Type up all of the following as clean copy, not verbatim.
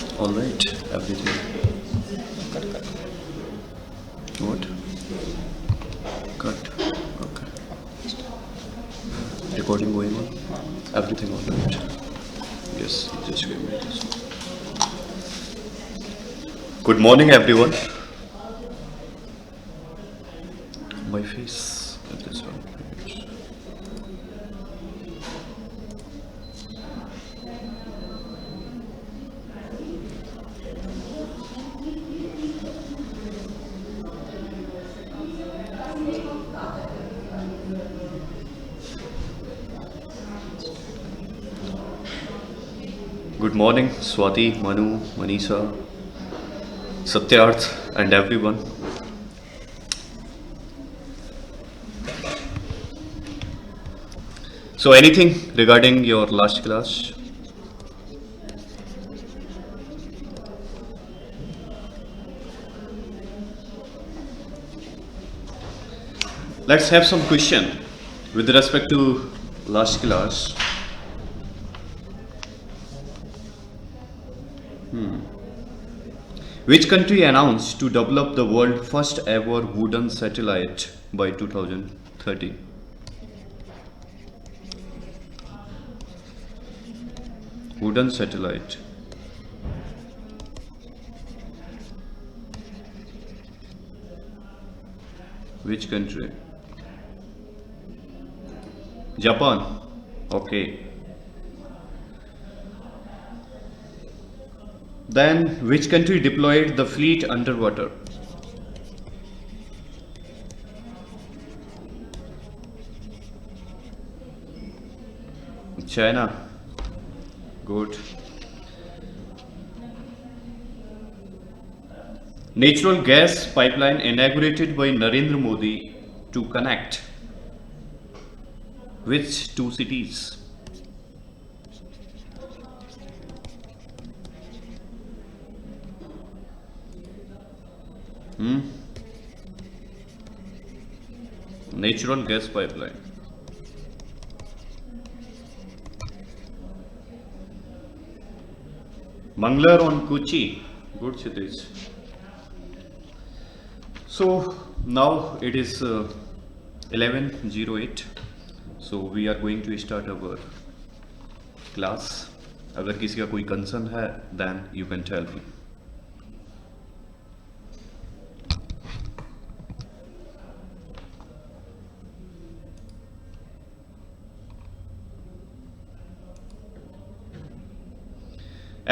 All right, everything. What? Cut. Okay. Recording going on. Everything all right. Yes, just give me this. Good morning, everyone. My face at this one. Good morning, Swati, Manu, Manisha, Satyarth, and everyone. So, anything regarding your last class? Let's have some question with respect to last class. Which country announced to develop the world's first ever wooden satellite by 2030? Wooden satellite. Which country? Japan. Okay. Then, which country deployed the fleet underwater? China. Good. Natural gas pipeline inaugurated by Narendra Modi to connect which two cities? Natural gas pipeline. Manglar on Kochi. Good cities. So now it is 11:08. So we are going to start our class. अगर किसी का कोई concern है, then you can tell me.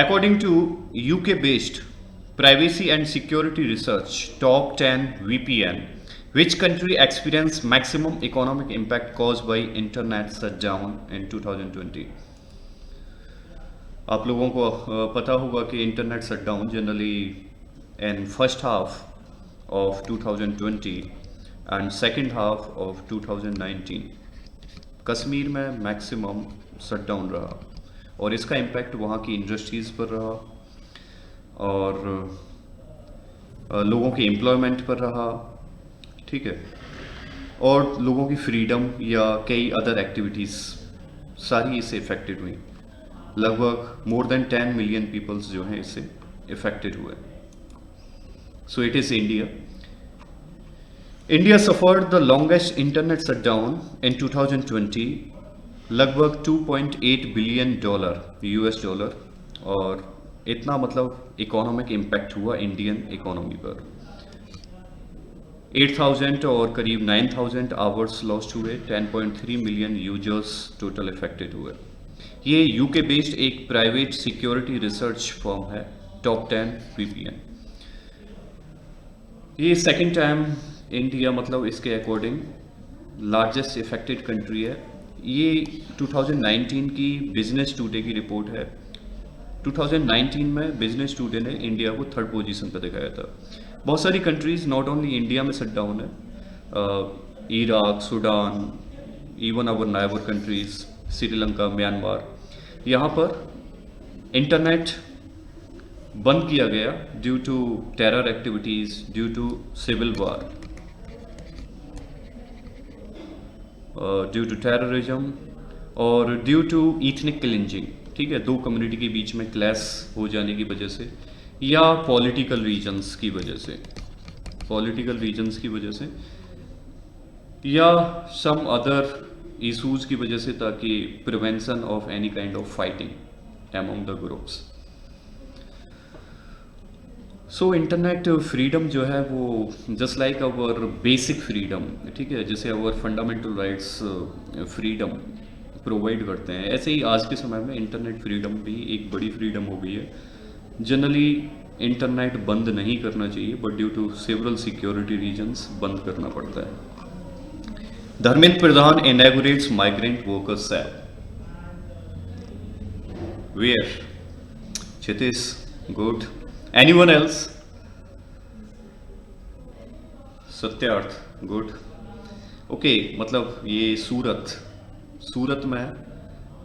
According to UK-based privacy and security research top 10 VPN, which country experienced maximum economic impact caused by internet shutdown in 2020? आप लोगों को पता होगा कि internet shutdown generally in first half of 2020 and second half of 2019 Kashmir में maximum shutdown रहा और इसका इम्पैक्ट वहाँ की इंडस्ट्रीज़ पर रहा और लोगों के एम्प्लॉयमेंट पर रहा, ठीक है, और लोगों की फ्रीडम या कई अदर एक्टिविटीज़ सारी इससे इफ़ेक्टेड हुई. लगभग मोर देन 10 मिलियन पीपल्स जो हैं इससे इफ़ेक्टेड हुए. So it is India. India suffered the longest internet shutdown in 2020, लगभग $2.8 बिलियन US डॉलर, और इतना मतलब इकोनॉमिक इम्पैक्ट हुआ इंडियन इकोनॉमी पर. 8,000 और करीब 9,000 आवर्स लॉस्ट हुए. 10.3 मिलियन यूजर्स टोटल इफेक्टेड हुए. ये यूके बेस्ड एक प्राइवेट सिक्योरिटी रिसर्च फर्म है, टॉप 10 VPN. ये सेकंड टाइम इंडिया मतलब इसके अकॉर्डिंग लार्जेस्ट इफेक्टेड कंट्री है. ये 2019 की बिजनेस टुडे की रिपोर्ट है. 2019 में बिजनेस टुडे ने इंडिया को थर्ड पोजीशन पर दिखाया था. बहुत सारी कंट्रीज नॉट ओनली इंडिया में शट डाउन है, Iraq, Sudan, even our neighbour countries Sri Lanka, Myanmar, यहाँ पर इंटरनेट बंद किया गया due to terror activities, due to civil war, due to terrorism और ड्यू टू इथनिक क्लिंजिंग. ठीक है, दो कम्युनिटी के बीच में क्लैश हो जाने की वजह से, या पॉलिटिकल रीजंस की वजह से, या सम अदर इशूज़ की वजह से, ताकि prevention of any kind of fighting among the groups. So internet freedom जो है वो just like our basic freedom, ठीक है, जैसे our fundamental rights freedom provide करते हैं, ऐसे ही आज के समय में इंटरनेट फ्रीडम भी एक बड़ी फ्रीडम हो गई है। जनरली इंटरनेट बंद नहीं करना चाहिए, but due to several security reasons बंद करना पड़ता है। Dharmendra Pradhan inaugurates migrant workers cell. Where? Kshitij, good. Anyone else? Satyarth, good. Okay, मतलब ये सूरत में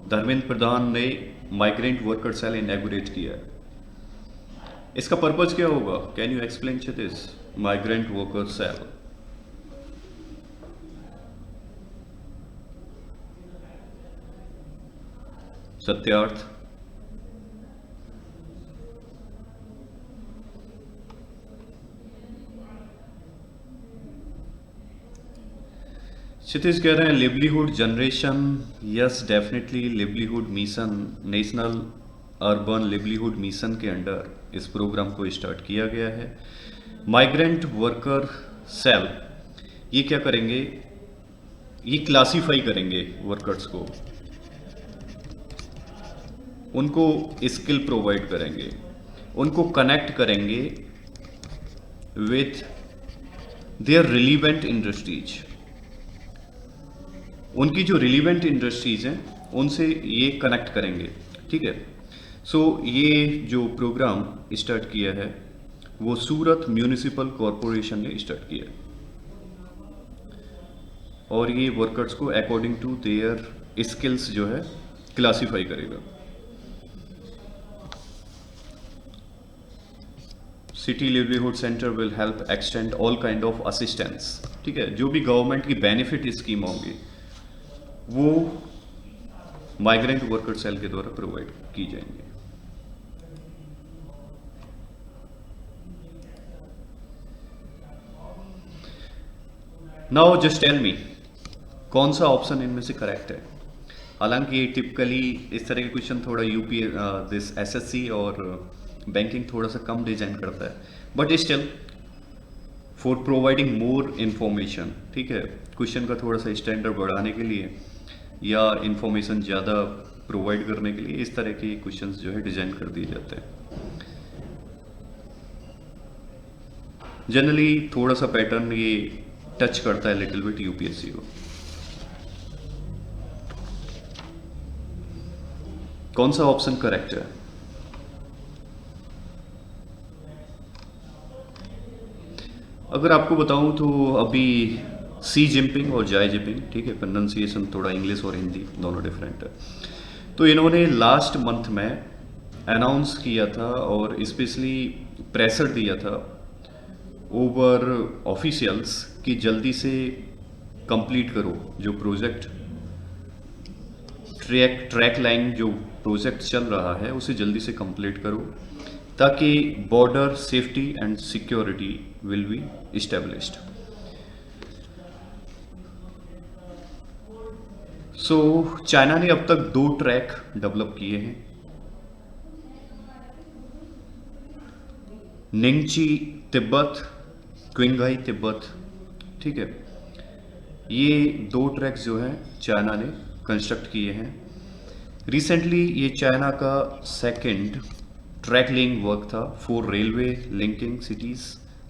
धर्मेंद्र प्रधान ने माइग्रेंट वर्कर सेल इनॉग्रेट किया है। इसका पर्पज क्या होगा? Can you explain Kshitij? Migrant worker cell. Satyarth, Kshitij कह रहे हैं livelihood generation, yes definitely livelihood mission, national urban livelihood mission के अंडर इस प्रोग्राम को स्टार्ट किया गया है। माइग्रेंट वर्कर सेल ये क्या करेंगे? ये क्लासीफाई करेंगे वर्कर्स को, उनको स्किल प्रोवाइड करेंगे, उनको कनेक्ट करेंगे विथ देयर रिलीवेंट इंडस्ट्रीज। उनकी जो रिलीवेंट इंडस्ट्रीज हैं उनसे ये कनेक्ट करेंगे, ठीक है। सो ये जो प्रोग्राम स्टार्ट किया है वो सूरत म्यूनिसिपल कॉरपोरेशन ने स्टार्ट किया है, और ये वर्कर्स को अकॉर्डिंग टू देयर स्किल्स जो है क्लासीफाई करेगा। City livelihood centre will help extend all kind of assistance, ठीक है। जो भी गवर्नमेंट की बेनिफिट स्कीम होंगी वो माइग्रेंट वर्कर सेल के द्वारा प्रोवाइड की जाएंगे। नाउ जस्ट टेल मी कौन सा ऑप्शन इनमें से करेक्ट है। हालांकि ये टिपिकली इस तरह के क्वेश्चन थोड़ा यूपी दिस एसएससी और बैंकिंग थोड़ा सा कम डिजाइन करता है, but still for providing more information, ठीक है, क्वेश्चन का थोड़ा सा स्टैंडर्ड बढ़ाने के लिए या इंफॉर्मेशन ज़्यादा प्रोवाइड करने के लिए इस तरह के क्वेश्चंस जो है डिजाइन कर दिए जाते हैं। जनरली थोड़ा सा पैटर्न ये टच करता है लिटिल बिट यूपीएससी को। कौन सा ऑप्शन करेक्ट है? अगर आपको बताऊं तो अभी सी जिनपिंग और जाय जिनपिंग, ठीक है, प्रोनाउंसिएशन थोड़ा इंग्लिश और हिंदी दोनों डिफरेंट है, तो इन्होंने लास्ट मंथ में अनाउंस किया था और स्पेशली प्रेशर दिया था ओवर ऑफिशियल्स कि जल्दी से कंप्लीट करो जो प्रोजेक्ट ट्रैक लाइन जो प्रोजेक्ट चल रहा है उसे जल्दी से कंप्लीट करो, ताकि border safety and security will be established. So China ने अब तक 2 ट्रैक डेवलप किए हैं, निंगची तिब्बत, क्विंगाई तिब्बत, ठीक है। ये 2 ट्रैक्स जो हैं चाइना ने कंस्ट्रक्ट किए हैं। रिसेंटली ये चाइना का सेकंड ट्रैक लेइंग वर्क था for railway linking cities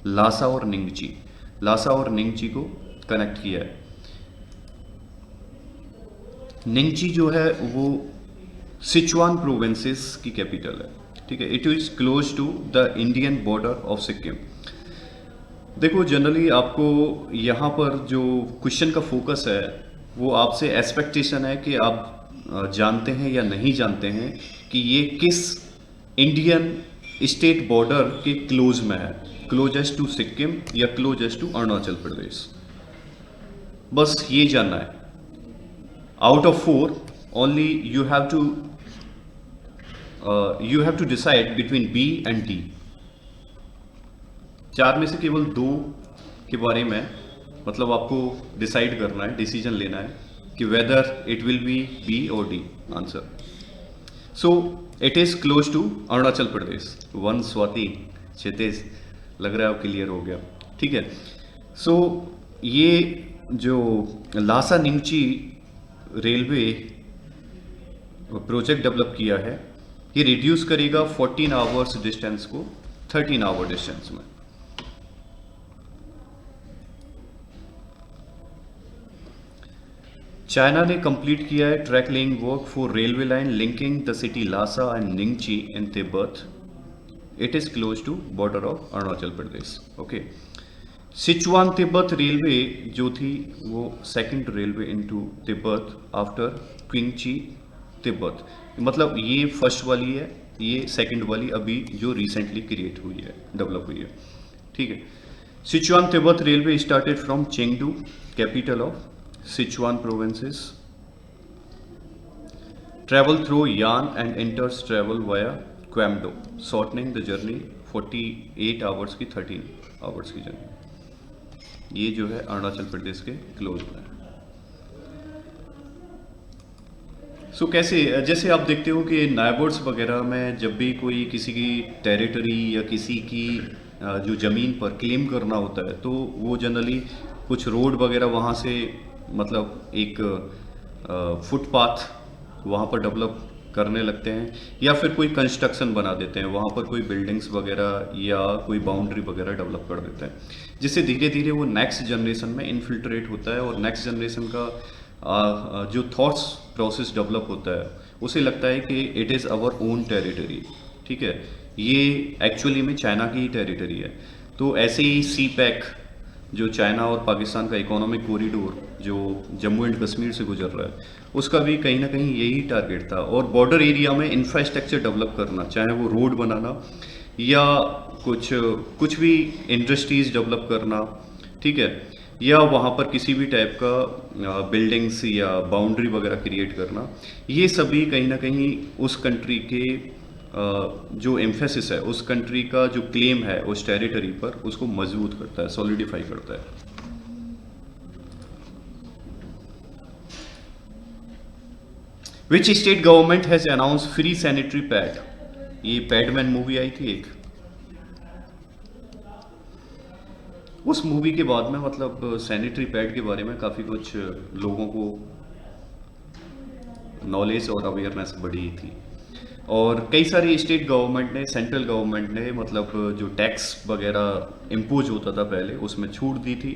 Lhasa और निंगची को कनेक्ट किया है। निंगची जो है वो सिचुआन प्रोविंसेस की कैपिटल है, ठीक है। It is close to the Indian border of Sikkim. देखो जनरली आपको यहाँ पर जो क्वेश्चन का फोकस है वो आपसे एक्सपेक्टेशन है कि आप जानते हैं या नहीं जानते हैं कि ये किस इंडियन स्टेट बॉर्डर के क्लोज में है, क्लोजेस्ट टू सिक्किम या क्लोजेस्ट टू अरुणाचल प्रदेश, बस ये जानना है। Out of 4 only you have to you have to decide between B and D. चार में से केवल दो के बारे में मतलब आपको डिसाइड करना है, डिसीजन लेना है कि whether it will be B और D answer. So it is close to Arunachal Pradesh. One Swati Kshitij, लग रहा है अब क्लियर हो गया, ठीक है। सो ये जो Lhasa Nyingchi railway project develop किया है, ये रिड्यूस करेगा 14 आवर्स डिस्टेंस को 13 आवर डिस्टेंस में। चाइना ने कंप्लीट किया है track laying work for railway line linking the city Lhasa and Nyingchi in Tibet. It is close to border of Arunachal Pradesh. Okay, Sichuan Tibet railway जो थी वो second railway into Tibet after Qinghai Tibet. मतलब ये first वाली है, ये second वाली अभी जो रिसेंटली क्रिएट हुई है, डेवलप हुई है, ठीक है। Sichuan Tibet railway started from Chengdu, capital of Sichuan provinces, travel through Yan and enters travel via Quamdo, shortening the journey 48 hours की 13 hours की जर्नी। ये जो है अरुणाचल प्रदेश के क्लोज में है। सो कैसे, जैसे आप देखते हो कि नाइबर्ड्स वगैरह में जब भी कोई किसी की टेरिटरी या किसी की जो ज़मीन पर क्लेम करना होता है तो वो जनरली कुछ रोड वगैरह वहाँ से मतलब एक फुटपाथ वहाँ पर डेवलप करने लगते हैं या फिर कोई कंस्ट्रक्शन बना देते हैं वहाँ पर, कोई बिल्डिंग्स वगैरह या कोई बाउंड्री वगैरह डेवलप कर देते हैं, जिससे धीरे धीरे वो नेक्स्ट जनरेशन में इन्फिल्ट्रेट होता है और नेक्स्ट जनरेशन का जो थॉट्स प्रोसेस डेवलप होता है उसे लगता है कि it is our own territory, ठीक है, ये एक्चुअली में चाइना की ही टेरिटरी है। तो ऐसे ही सी पैक जो चाइना और पाकिस्तान का इकोनॉमिक कॉरिडोर जो जम्मू एंड कश्मीर से गुजर रहा है, उसका भी कहीं ना कहीं यही टारगेट था। और बॉर्डर एरिया में इंफ्रास्ट्रक्चर डेवलप करना, चाहे वो रोड बनाना या कुछ भी इंडस्ट्रीज डेवलप करना, ठीक है, या वहाँ पर किसी भी टाइप का बिल्डिंग्स या बाउंड्री वगैरह क्रिएट करना, ये सभी कहीं ना कहीं उस कंट्री के जो एम्फेसिस है, उस कंट्री का जो क्लेम है उस टेरिटरी पर, उसको मजबूत करता है, सॉलिडिफाई करता है। Which state government has announce free sanitary pad? ये पैडमैन मूवी आई थी एक, उस मूवी के बाद में मतलब सैनिटरी पैड के बारे में काफ़ी कुछ लोगों को नॉलेज और अवेयरनेस बढ़ी थी। और कई सारी स्टेट गवर्नमेंट ने, सेंट्रल गवर्नमेंट ने मतलब जो टैक्स वगैरह इम्पोज होता था पहले उसमें छूट दी थी।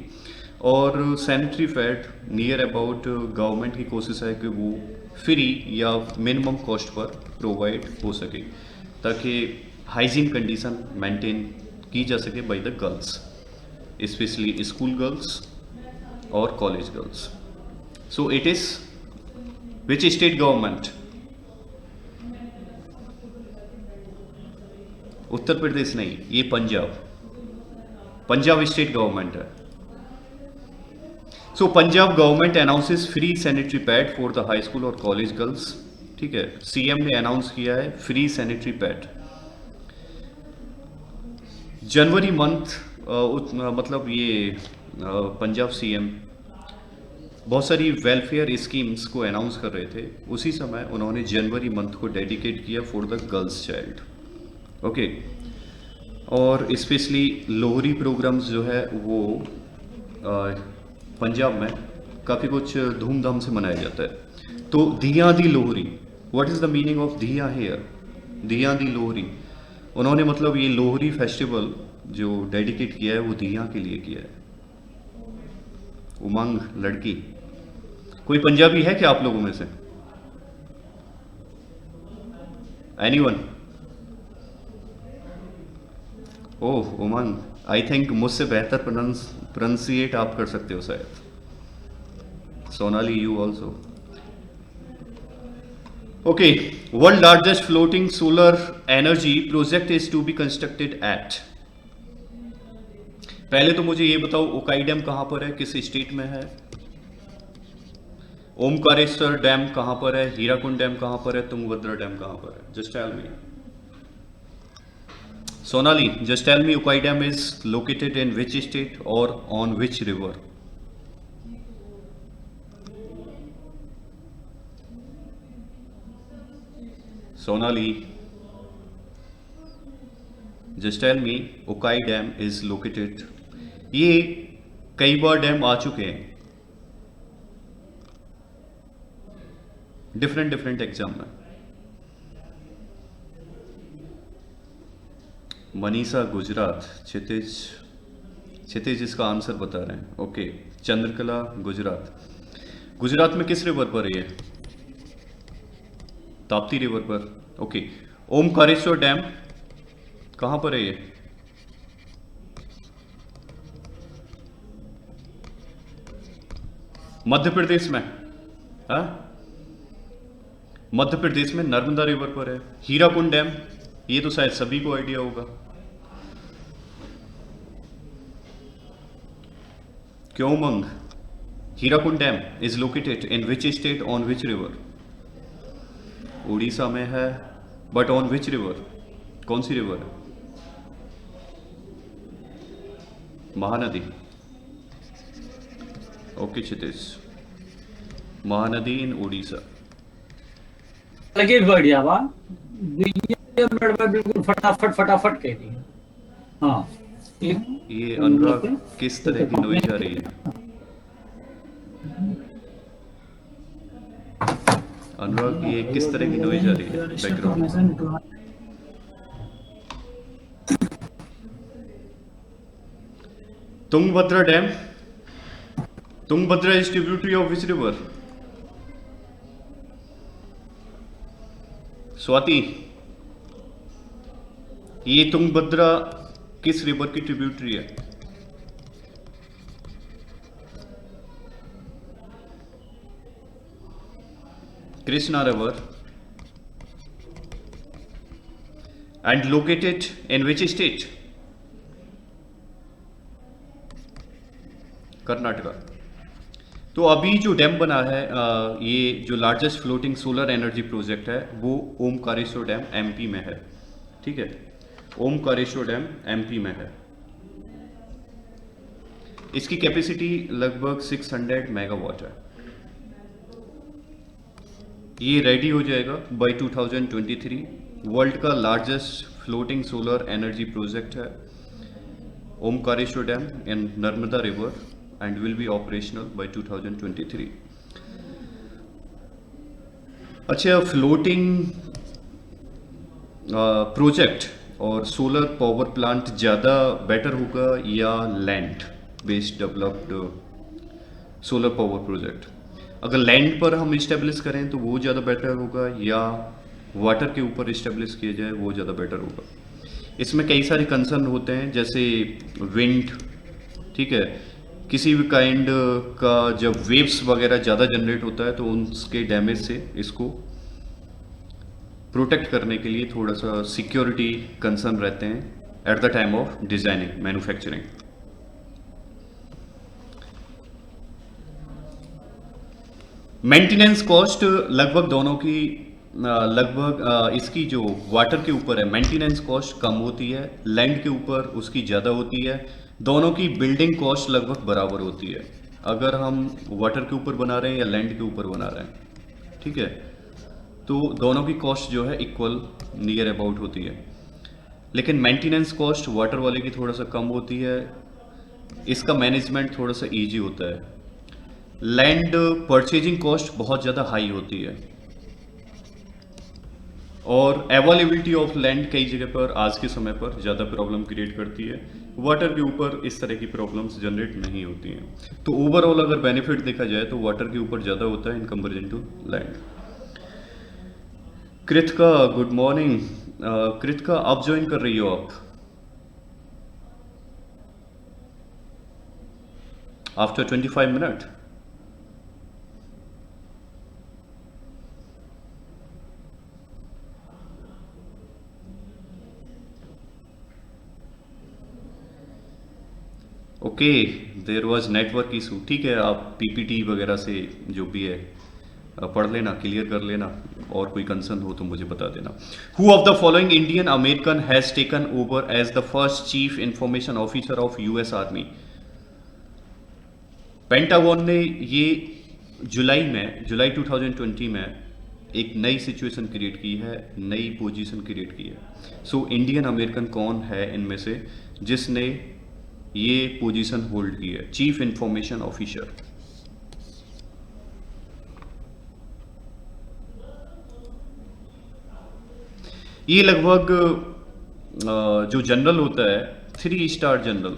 और sanitary pad near about government की कोशिश है कि वो फ्री या मिनिमम कॉस्ट पर प्रोवाइड हो सके ताकि हाइजीन कंडीशन मेंटेन की जा सके by the girls, specially school girls और college girls. So it is which state government? Uttar Pradesh नहीं, ये पंजाब स्टेट गवर्नमेंट है। So Punjab government announces free sanitary pad for the high school और कॉलेज गर्ल्स, ठीक है, सीएम ने अनाउंस किया है फ्री सैनिटरी पैड। जनवरी मंथ मतलब ये पंजाब सीएम बहुत सारी वेलफेयर स्कीम्स को अनाउंस कर रहे थे, उसी समय उन्होंने जनवरी मंथ को डेडिकेट किया for the girls child, okay. और स्पेशली लोहरी प्रोग्राम्स जो है वो पंजाब में काफ़ी कुछ धूमधाम से मनाया जाता है। तो दिया दी Lohri, what is the meaning of diya here? दिया दी लोहरी, उन्होंने मतलब ये लोहरी फेस्टिवल जो डेडिकेट किया है वो दिया के लिए किया है। उमंग लड़की, कोई पंजाबी है क्या आप लोगों में से? Anyone? Oh Umang, I think मुझसे बेहतर प्रोनाउंसिएट आप कर सकते हो शायद। Sonali, you also? Okay, world largest floating solar energy project is to be constructed at. पहले तो मुझे ये बताओ ओकाई डैम कहां पर है, किस स्टेट में है? ओमकारेश्वर डैम कहाँ पर है, हीराकुंड डैम कहाँ पर है, तुंगभद्रा डैम कहाँ पर है? Just tell me. Sonali, just tell me, Ukai dam is located in which state और on which river? Sonali, just tell me, Ukai dam is located. ये कई बार डैम आ चुके हैं डिफरेंट डिफरेंट एग्जाम में। मनीषा गुजरात, क्षितिज इसका आंसर बता रहे हैं। ओके, चंद्रकला गुजरात। गुजरात में किस रिवर पर है ये? ताप्ती रिवर पर। ओके, ओमकारेश्वर डैम कहाँ पर है ये? मध्य प्रदेश में। हाँ, मध्य प्रदेश में नर्मदा रिवर पर है। हीराकुंड डैम, ये तो शायद सभी को आइडिया होगा। क्योमंग, Hirakud dam is located in which state on which river? Orissa में है, बट ऑन विच रिवर? कौन सी रिवर है? महानदी। ओके क्षितिज, महानदी इन उड़ीसा। लगे बढ़िया बा, बिल्कुल फटाफट फटाफट कह दी। हाँ, ये अनुराग किस तरह की नॉइज आ रही है? अनुराग, ये किस तरह की नॉइज आ रही है background? Tungabhadra dam, Tungabhadra is tributary of which river? Swati, ये तुंगभद्रा किस रिवर की ट्रिब्यूटरी है? Krishna river. And located in which state? Karnataka. तो अभी जो डैम बना है, ये जो largest floating solar energy project है, वो ओमकारेश्वर डैम एमपी में है। ठीक है, ओमकारेश्वर डैम एमपी में है। इसकी कैपेसिटी लगभग 600 मेगावाट है। ये रेडी हो जाएगा बाय 2023। वर्ल्ड का largest floating solar energy project है Omkareshwar dam in Narmada river and will be operational by 2023। अच्छा, फ्लोटिंग प्रोजेक्ट और सोलर पावर प्लांट ज़्यादा बेटर होगा या land based developed solar power project? अगर लैंड पर हम इस्टेब्लिश करें तो वो ज़्यादा बेटर होगा, या वाटर के ऊपर इस्टेब्लिश किया जाए वो ज़्यादा बेटर होगा? इसमें कई सारे कंसर्न होते हैं, जैसे विंड। ठीक है, किसी भी काइंड का जब वेव्स वगैरह ज़्यादा जनरेट होता है तो उसके डैमेज से इसको प्रोटेक्ट करने के लिए थोड़ा सा सिक्योरिटी कंसर्न रहते हैं at the time of designing, manufacturing. Maintenance cost लगभग दोनों की लगभग इसकी जो वाटर के ऊपर है मेंटेनेंस कॉस्ट कम होती है, लैंड के ऊपर उसकी ज़्यादा होती है। दोनों की बिल्डिंग कॉस्ट लगभग बराबर होती है, अगर हम वाटर के ऊपर बना रहे हैं या लैंड के ऊपर बना रहे हैं। ठीक है, तो दोनों की कॉस्ट जो है इक्वल नियर अबाउट होती है, लेकिन मेंटेनेंस कॉस्ट वाटर वाले की थोड़ा सा कम होती है। इसका मैनेजमेंट थोड़ा सा इजी होता है। लैंड परचेजिंग कॉस्ट बहुत ज़्यादा हाई होती है, और अवेलेबिलिटी ऑफ लैंड कई जगह पर आज के समय पर ज़्यादा प्रॉब्लम क्रिएट करती है। वाटर के ऊपर इस तरह की प्रॉब्लम्स जनरेट नहीं होती हैं। तो ओवरऑल अगर बेनिफिट देखा जाए तो वाटर के ऊपर ज़्यादा होता है in comparison to land. Kritika, good morning. Kritika, आप ज्वाइन कर रही हो आप after 25 minute? Okay, there was network issue. ठीक है, आप पीपीटी वगैरह से जो भी है पढ़ लेना, क्लियर कर लेना, और कोई कंसर्न हो तो मुझे बता देना। Who of the following Indian American has taken over as the first chief information officer of US army? Pentagon ने ये जुलाई 2020 में एक नई सिचुएशन क्रिएट की है, नई पोजीशन क्रिएट की है। सो इंडियन अमेरिकन कौन है इनमें से जिसने ये पोजीशन होल्ड की है, चीफ इंफॉर्मेशन ऑफिसर? ये लगभग जो जनरल होता है 3 स्टार जनरल,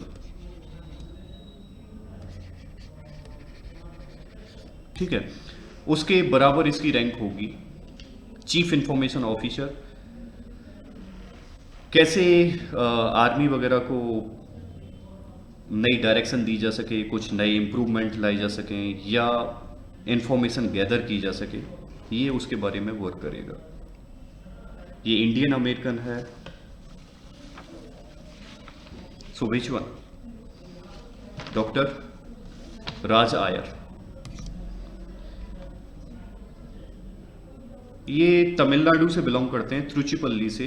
ठीक है, उसके बराबर इसकी रैंक होगी, चीफ इंफॉर्मेशन ऑफिसर। कैसे आर्मी वगैरह को नई डायरेक्शन दी जा सके, कुछ नए इम्प्रूवमेंट लाई जा सकें, या इंफॉर्मेशन गैदर की जा सके, ये उसके बारे में वर्क करेगा। ये इंडियन अमेरिकन है। सो विच वन? डॉक्टर राज आयर। ये तमिलनाडु से बिलोंग करते हैं, त्रुचिपल्ली से।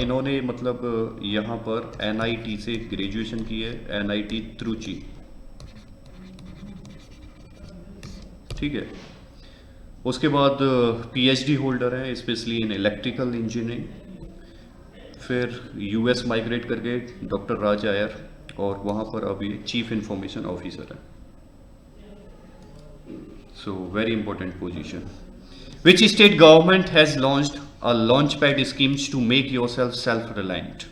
इन्होंने मतलब यहाँ पर एनआईटी से ग्रेजुएशन की है, एनआईटी त्रुचि, ठीक है। उसके बाद पीएचडी होल्डर है स्पेशली इन इलेक्ट्रिकल इंजीनियरिंग। फिर यूएस माइग्रेट करके डॉक्टर राज आयर, और वहाँ पर अभी चीफ इंफॉर्मेशन ऑफिसर है। So very important position. Which state government has launched a launchpad schemes to make yourself self-reliant?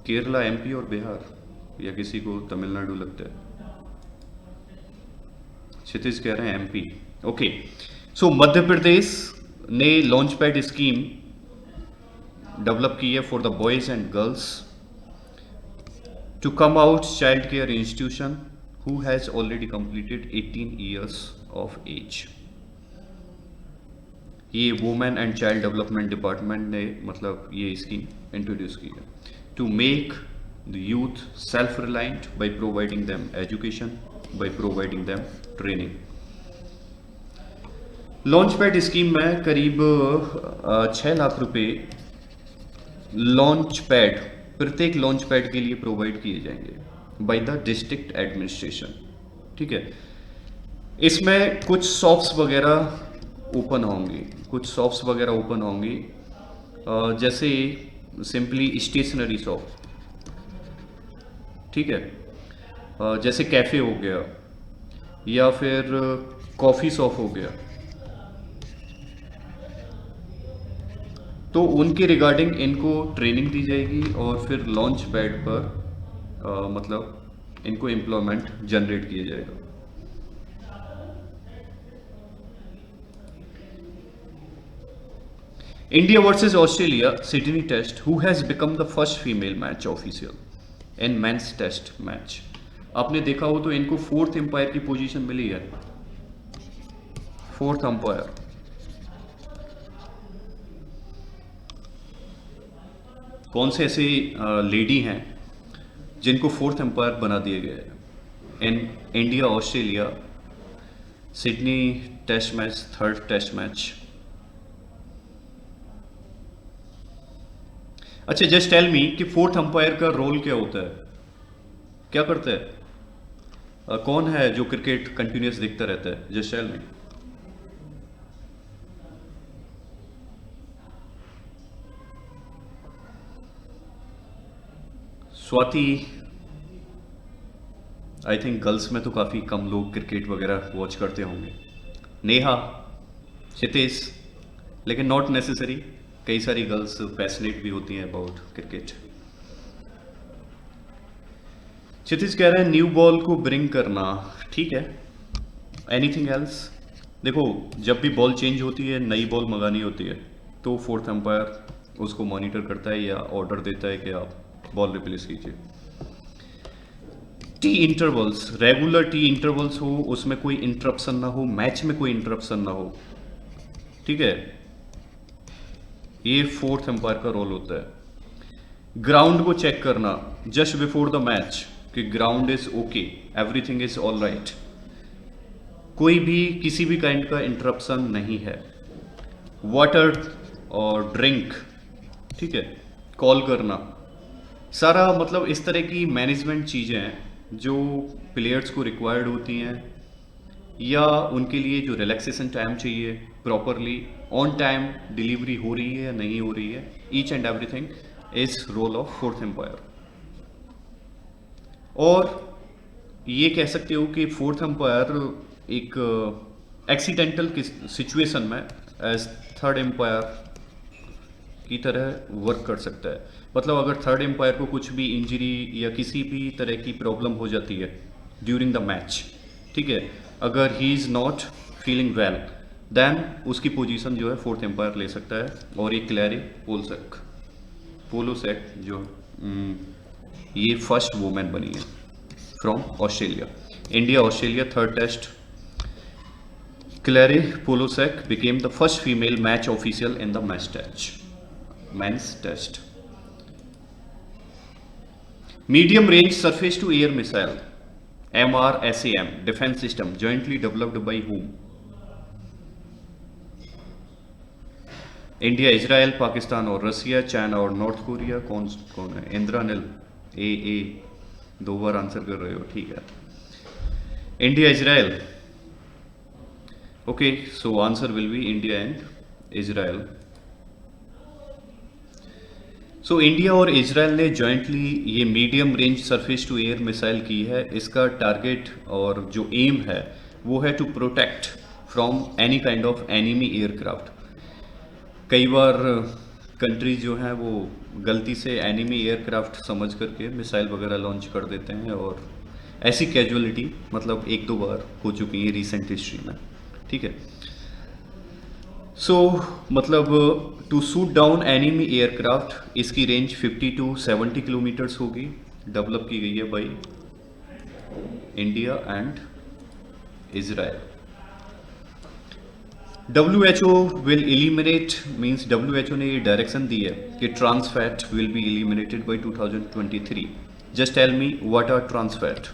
Kerala, MP और बिहार, या किसी को तमिलनाडु लगता है? क्षितिज कह रहे हैं एमपी। ओके, सो मध्य प्रदेश ने लॉन्च पैड स्कीम डेवलप की है for the boys and girls to come out child care institution who has already completed 18 years of age। ये women and child development department ने मतलब ये स्कीम इंट्रोड्यूस की है to make the youth self reliant by providing them education, by providing them training. Launch pad scheme में करीब 6 लाख रुपए launch pad, प्रत्येक लॉन्च पैड के लिए प्रोवाइड किए जाएंगे बाय द डिस्ट्रिक्ट एडमिनिस्ट्रेशन, ठीक है। इसमें कुछ शॉप्स वगैरह ओपन होंगी, जैसे सिंपली स्टेशनरी शॉप, ठीक है, जैसे कैफ़े हो गया या फिर कॉफ़ी शॉप हो गया, तो उनके रिगार्डिंग इनको ट्रेनिंग दी जाएगी और फिर लॉन्च पैड पर मतलब इनको एम्प्लॉयमेंट जनरेट किया जाएगा। India versus Australia Sydney test, who has become the first female match official in men's test match? आपने देखा हो तो इनको 4th अंपायर की पोजीशन मिली है, 4th अंपायर। कौन से ऐसे लेडी हैं जिनको 4th अंपायर बना दिए गए in India Australia Sydney test match, 3rd test match? अच्छा, जस्ट टेल मी कि 4th अंपायर का रोल क्या होता है, क्या करता है? कौन है जो क्रिकेट कंटिन्यूस देखता रहता है? Just tell me. Swati, I think girls में तो काफ़ी कम लोग क्रिकेट वगैरह वॉच करते होंगे। नेहा, क्षितिज, लेकिन नॉट नेसेसरी, कई सारी गर्ल्स पैशनेट भी होती हैं अबाउट क्रिकेट। क्षितिज कह रहे हैं न्यू बॉल को ब्रिंग करना, ठीक है। Anything else? देखो, जब भी बॉल चेंज होती है, नई बॉल मंगानी होती है, तो 4th अंपायर उसको मॉनिटर करता है या ऑर्डर देता है कि आप बॉल रिप्लेस कीजिए। T intervals, regular T intervals हो, उसमें कोई इंटरप्शन ना हो, मैच में कोई इंटरप्शन ना हो, ठीक है, ये 4th अंपायर का रोल होता है। ग्राउंड को चेक करना जस्ट बिफोर द मैच, कि ground is okay, everything is all right, कोई भी किसी भी काइंड का इंटरप्शन नहीं है। वाटर और ड्रिंक, ठीक है, कॉल करना, सारा मतलब इस तरह की मैनेजमेंट चीज़ें हैं जो प्लेयर्स को रिक्वायर्ड होती हैं, या उनके लिए जो रिलैक्सेशन टाइम चाहिए, प्रॉपरली ऑन टाइम डिलीवरी हो रही है या नहीं हो रही है, each and everything is role of fourth umpire. और ये कह सकते हो कि फोर्थ एम्पायर एक एक्सीडेंटल सिचुएशन में एज थर्ड एम्पायर की तरह वर्क कर सकता है। मतलब अगर थर्ड एम्पायर को कुछ भी इंजरी या किसी भी तरह की प्रॉब्लम हो जाती है ड्यूरिंग द मैच, ठीक है, अगर he is not feeling well, then उसकी पोजीशन जो है फोर्थ एम्पायर ले सकता है। और ये क्लैरी पोलोसेक जो ये फर्स्ट वुमेन बनी है from Australia. India Australia third test, Claire Polosak became the first female match official in the men's test. Medium range surface to air missile MRSAM defense system jointly developed by whom? India, Israel, Pakistan और रसिया, China और north Korea. कौन कौन है? इंद्रानिल ए 2 बार answer कर रहे हो, ठीक है। India, Israel, okay, so answer will be India and Israel. So India और इजराइल ने जॉइंटली ये medium range surface to air missile की है। इसका टारगेट और जो एम है वो है to protect from any kind of enemy aircraft. कई बार कंट्रीज जो हैं वो गलती से एनिमी एयरक्राफ्ट समझ करके मिसाइल वगैरह लॉन्च कर देते हैं, और ऐसी कैजुअलिटी मतलब 1-2 बार हो चुकी है रिसेंट हिस्ट्री में, ठीक है। सो मतलब to shoot down enemy aircraft इसकी रेंज 50 to 70 किलोमीटर्स होगी। डेवलप की गई है by India and Israel. WHO will eliminate means WHO ने ये डायरेक्शन दी है कि trans fat will be eliminated by 2023। Just tell me what are trans fat.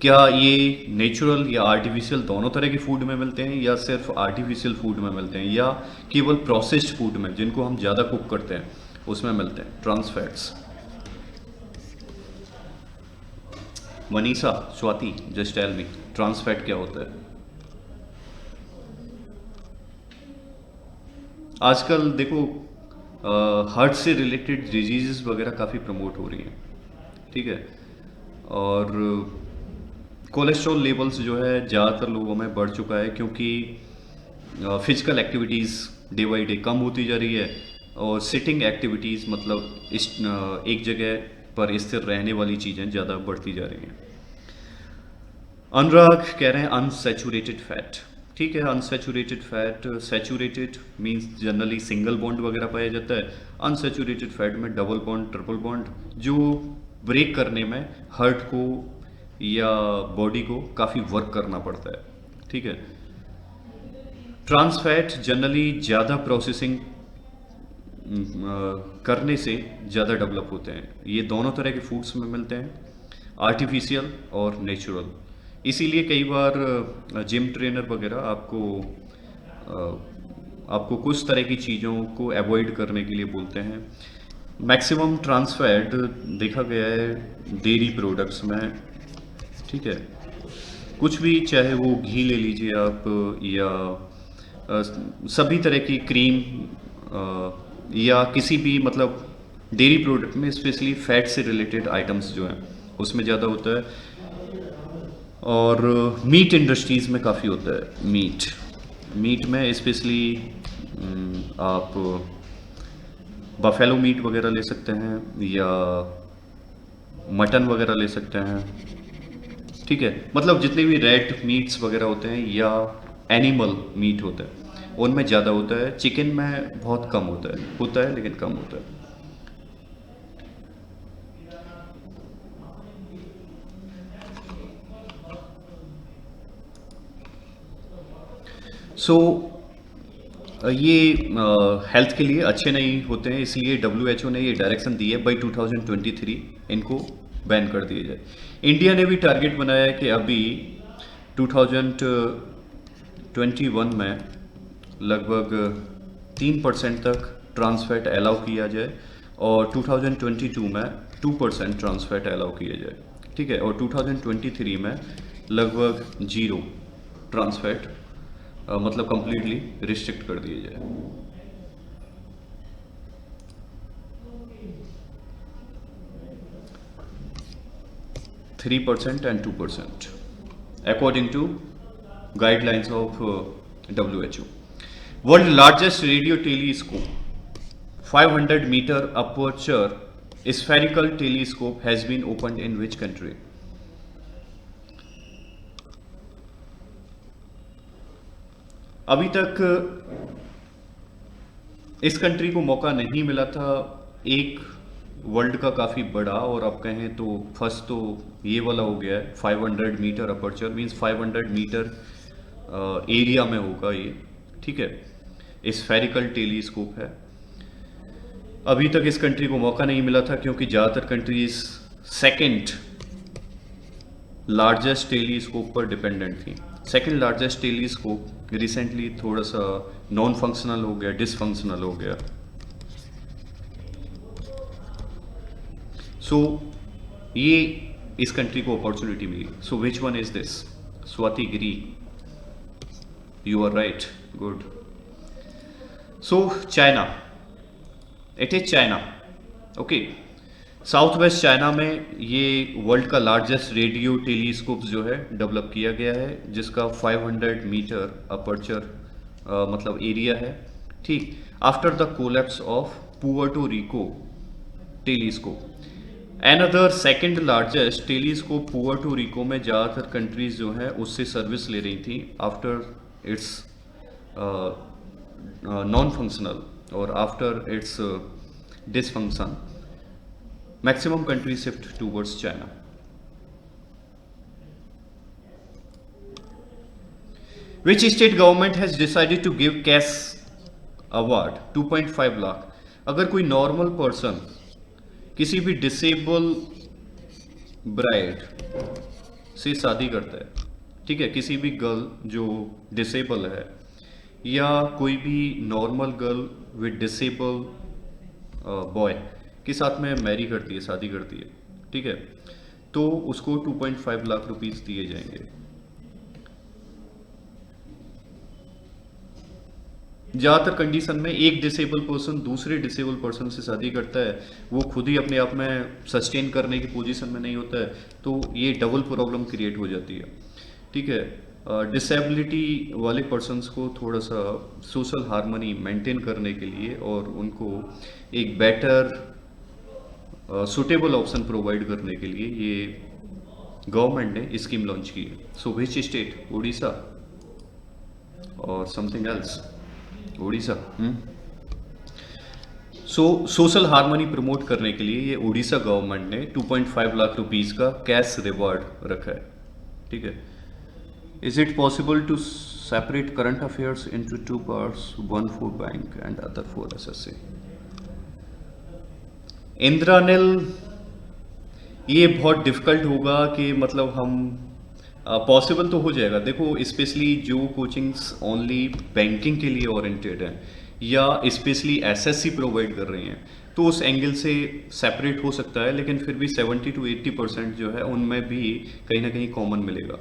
क्या ये नेचुरल या आर्टिफिशियल दोनों तरह के फूड में मिलते हैं, या सिर्फ आर्टिफिशियल फूड में मिलते हैं, या केवल प्रोसेस्ड फूड में जिनको हम ज़्यादा कुक करते हैं उसमें मिलते हैं trans fats? Manisha, Swati, just tell me trans fat क्या होता है। आजकल देखो हार्ट से रिलेटेड डिजीज़ वगैरह काफ़ी प्रमोट हो रही हैं, ठीक है, और कोलेस्ट्रॉल लेवल्स जो है ज़्यादातर लोगों में बढ़ चुका है क्योंकि physical activities day by day कम होती जा रही है, और सिटिंग एक्टिविटीज़ मतलब एक जगह पर स्थिर रहने वाली चीज़ें ज़्यादा बढ़ती जा रही हैं। अनुराग कह रहे हैं अनसैचुरेटेड फैट, ठीक है। Unsaturated fat, saturated means generally single bond वगैरह पाया जाता है, अनसैचुरेटेड फैट में डबल बॉन्ड, ट्रिपल बॉन्ड, जो ब्रेक करने में हार्ट को या बॉडी को काफ़ी वर्क करना पड़ता है, ठीक है। ट्रांस फैट जनरली ज़्यादा प्रोसेसिंग करने से ज़्यादा डेवलप होते हैं। ये दोनों तरह के फूड्स में मिलते हैं, आर्टिफिशियल और नेचुरल। इसीलिए कई बार जिम ट्रेनर वगैरह आपको कुछ तरह की चीज़ों को अवॉइड करने के लिए बोलते हैं। मैक्सिमम ट्रांस फैट देखा गया है डेयरी प्रोडक्ट्स में, ठीक है। कुछ भी, चाहे वो घी ले लीजिए आप, या सभी तरह की क्रीम, या किसी भी मतलब डेयरी प्रोडक्ट में स्पेशली फैट से रिलेटेड आइटम्स जो हैं उसमें ज़्यादा होता है। और मीट इंडस्ट्रीज़ में काफ़ी होता है। मीट में स्पेशली आप बफेलो मीट वगैरह ले सकते हैं, या मटन वगैरह ले सकते हैं, ठीक है। मतलब जितने भी रेड मीट्स वगैरह होते हैं या एनिमल मीट होता है उनमें ज़्यादा होता है। चिकन में बहुत कम होता है लेकिन कम होता है। सो ये हेल्थ के लिए अच्छे नहीं होते हैं, इसलिए WHO ने ये डायरेक्शन दी है बाई 2023 इनको बैन कर दिए जाए। इंडिया ने भी टारगेट बनाया है कि अभी 2021 में लगभग 3% तक ट्रांसफैट अलाउ किया जाए और 2022 में 2% ट्रांसफैट अलाउ किया जाए, ठीक है, और 2023 में लगभग 0 ट्रांसफैट मतलब कंप्लीटली रिस्ट्रिक्ट कर दिए जाए। Three percent and 2% according to guidelines of WHO. World largest radio telescope 500 meter aperture spherical telescope has been opened in which country? अभी तक इस कंट्री को मौका नहीं मिला था एक वर्ल्ड का काफ़ी बड़ा, और अब कहें तो फर्स्ट तो ये वाला हो गया है 500 metre aperture, means 500 metre area में होगा ये, ठीक है। स्फेरिकल टेलीस्कोप है। अभी तक इस कंट्री को मौका नहीं मिला था क्योंकि ज़्यादातर कंट्रीज सेकंड लार्जेस्ट टेलीस्कोप पर डिपेंडेंट थी। सेकंड लार्जेस्ट टेलीस्कोप रिसेंटली थोड़ा सा नॉन फंक्शनल हो गया, डिसफंक्शनल हो गया। सो ये इस कंट्री को अपॉर्चुनिटी मिली। So which one is this? Swati Giri, you are right, good. So China, it is China, okay. South west China में ये वर्ल्ड का लार्जेस्ट रेडियो टेलीस्कोप जो है डेवलप किया गया है, जिसका 500 मीटर अपर्चर मतलब एरिया है, ठीक। After the collapse of Puerto Rico telescope, another second largest telescope Puerto Rico में ज़्यादातर कंट्रीज जो है उससे सर्विस ले रही थी आफ्टर इट्स नॉन फंक्शनल और after its dysfunction. Maximum country shift towards China. Which state government has decided to give cash award 2.5 lakh? अगर कोई नॉर्मल पर्सन किसी भी डिसेबल ब्राइड से शादी करता है, ठीक है, किसी भी गर्ल जो डिसेबल है या कोई भी normal girl with disable boy के साथ में मैरी करती है, शादी करती है, ठीक है, तो उसको 2.5 लाख रुपीस दिए जाएंगे। ज़्यादातर कंडीशन में एक डिसेबल पर्सन दूसरे डिसेबल पर्सन से शादी करता है, वो खुद ही अपने आप में सस्टेन करने की पोजीशन में नहीं होता है, तो ये डबल प्रॉब्लम क्रिएट हो जाती है, ठीक है। डिसेबिलिटी वाले पर्सनस को थोड़ा सा सोशल हार्मनी मेंटेन करने के लिए और उनको एक बेटर सुटेबल ऑप्शन प्रोवाइड करने के लिए ये गवर्नमेंट ने स्कीम लॉन्च की है। सो विच स्टेट? उड़ीसा और something else? Orissa. So social harmony promote करने के लिए ये उड़ीसा गवर्नमेंट ने 2.5 लाख रुपीस का कैश रिवॉर्ड रखा है, ठीक है। Is it possible to separate current affairs into two parts, one for bank and other for SSC? Indranil, ये बहुत डिफिकल्ट होगा कि मतलब हम पॉसिबल तो हो जाएगा। देखो, स्पेशली जो कोचिंग्स ओनली बैंकिंग के लिए ओरिएंटेड हैं या स्पेशली एसएससी प्रोवाइड कर रही हैं, तो उस एंगल से सेपरेट हो सकता है, लेकिन फिर भी 70 to 80% जो है उनमें भी कहीं ना कहीं कॉमन मिलेगा।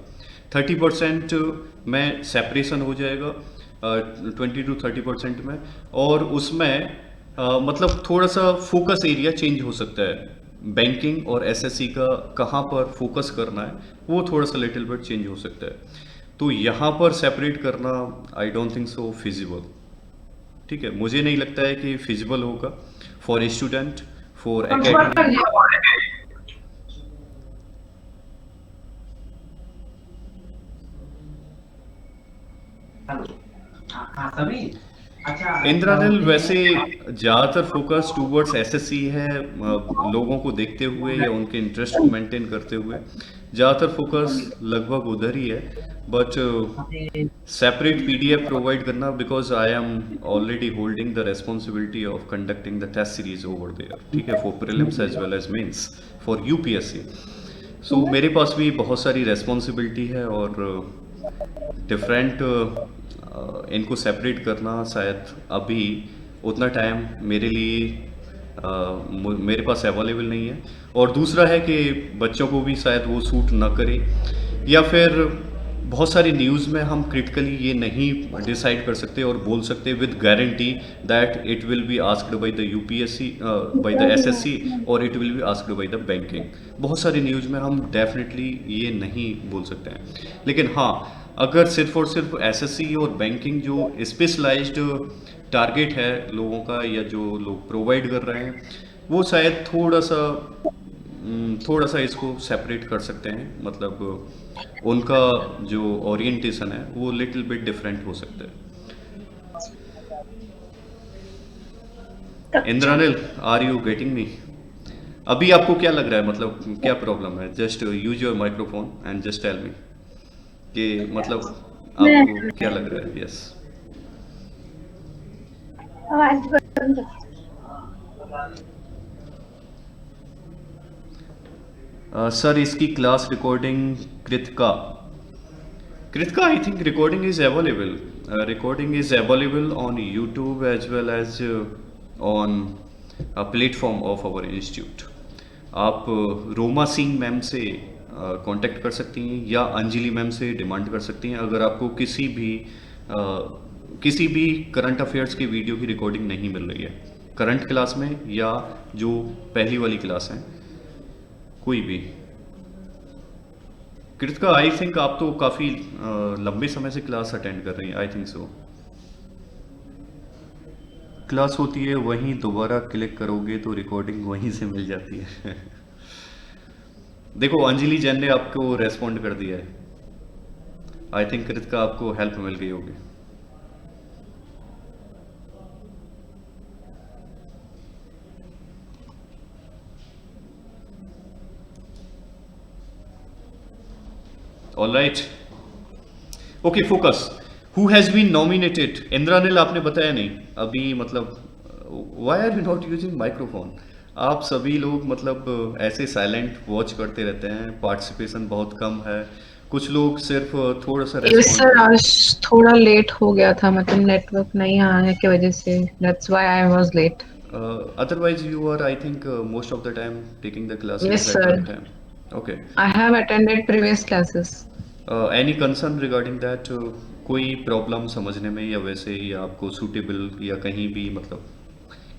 30% में सेपरेशन हो जाएगा 20 to 30% में, और उसमें मतलब थोड़ा सा फोकस एरिया चेंज हो सकता है। बैंकिंग और एसएससी का कहाँ पर फोकस करना है वो थोड़ा सा लिटिल बिट चेंज हो सकता है, तो यहाँ पर सेपरेट करना I don't think so feasible, ठीक है। मुझे नहीं लगता है कि फिजिबल होगा फॉर स्टूडेंट, फॉर एकेडमी। इंद्रानिल वैसे ज़्यादातर फोकस टूवर्ड्स एसएससी है, लोगों को देखते हुए या उनके इंटरेस्ट को मेंटेन करते हुए ज़्यादातर फोकस लगभग उधर ही है। बट सेपरेट पीडीएफ प्रोवाइड करना, because I am already holding the responsibility of conducting the test series over there, ठीक है, for prelims as well as mains for UPSC. So मेरे पास भी बहुत सारी रेस्पॉन्सिबिलिटी है और डिफरेंट इनको सेपरेट करना शायद अभी उतना टाइम मेरे लिए मेरे पास अवेलेबल नहीं है। और दूसरा है कि बच्चों को भी शायद वो सूट ना करे, या फिर बहुत सारी न्यूज़ में हम क्रिटिकली ये नहीं डिसाइड कर सकते और बोल सकते with guarantee that it will be asked by the UPSC, by the SSC, और it will be asked by the banking. बहुत सारी न्यूज़ में हम डेफिनेटली ये नहीं बोल सकते हैं। लेकिन हाँ, अगर सिर्फ और सिर्फ एसएससी और बैंकिंग जो स्पेशलाइज्ड टारगेट है लोगों का या जो लोग प्रोवाइड कर रहे हैं, वो शायद थोड़ा सा इसको सेपरेट कर सकते हैं। मतलब उनका जो ओरिएंटेशन है वो लिटिल बिट डिफरेंट हो सकता है। इंद्रानिल, आर यू गेटिंग मी? अभी आपको क्या लग रहा है, मतलब क्या प्रॉब्लम है? Just use your microphone and just tell me कि मतलब आपको क्या लग रहा है। यस, आवाज बंद कर। सर इसकी class recording Kritika I think recording is available, recording is available on YouTube as well as on platform of our institute. आप रोमा सिंह मैम से कांटेक्ट कर सकती हैं या अंजलि मैम से डिमांड कर सकती हैं अगर आपको किसी भी करंट अफेयर्स की वीडियो की रिकॉर्डिंग नहीं मिल रही है, करंट क्लास में या जो पहली वाली क्लास है, कोई भी। कृतिका, आई थिंक आप तो काफ़ी लंबे समय से क्लास अटेंड कर रही हैं, आई थिंक सो। क्लास होती है वहीं, दोबारा क्लिक करोगे तो रिकॉर्डिंग वहीं से मिल जाती है। देखो, अंजलि जैन ने आपको रेस्पॉन्ड कर दिया है। आई थिंक कृतिका आपको हेल्प मिल गई होगी। All right, okay, focus. Who has been nominated? Indranil आपने बताया नहीं अभी, मतलब why are you not using microphone? आप सभी लोग मतलब ऐसे साइलेंट वॉच करते रहते हैं, पार्टिसिपेशन बहुत कम है, कुछ लोग सिर्फ थोड़ा सा ये सर रेस्पॉन्ड। आज थोड़ा लेट हो गया था, मतलब नेटवर्क नहीं आने की वजह से, that's why I was late. Otherwise you are, I think, most of the time taking the classes Yes, at sir. That time. Okay, I have attended previous classes. Any concern regarding that? कोई problem समझने में या वैसे, या आपको suitable या कहीं भी मतलब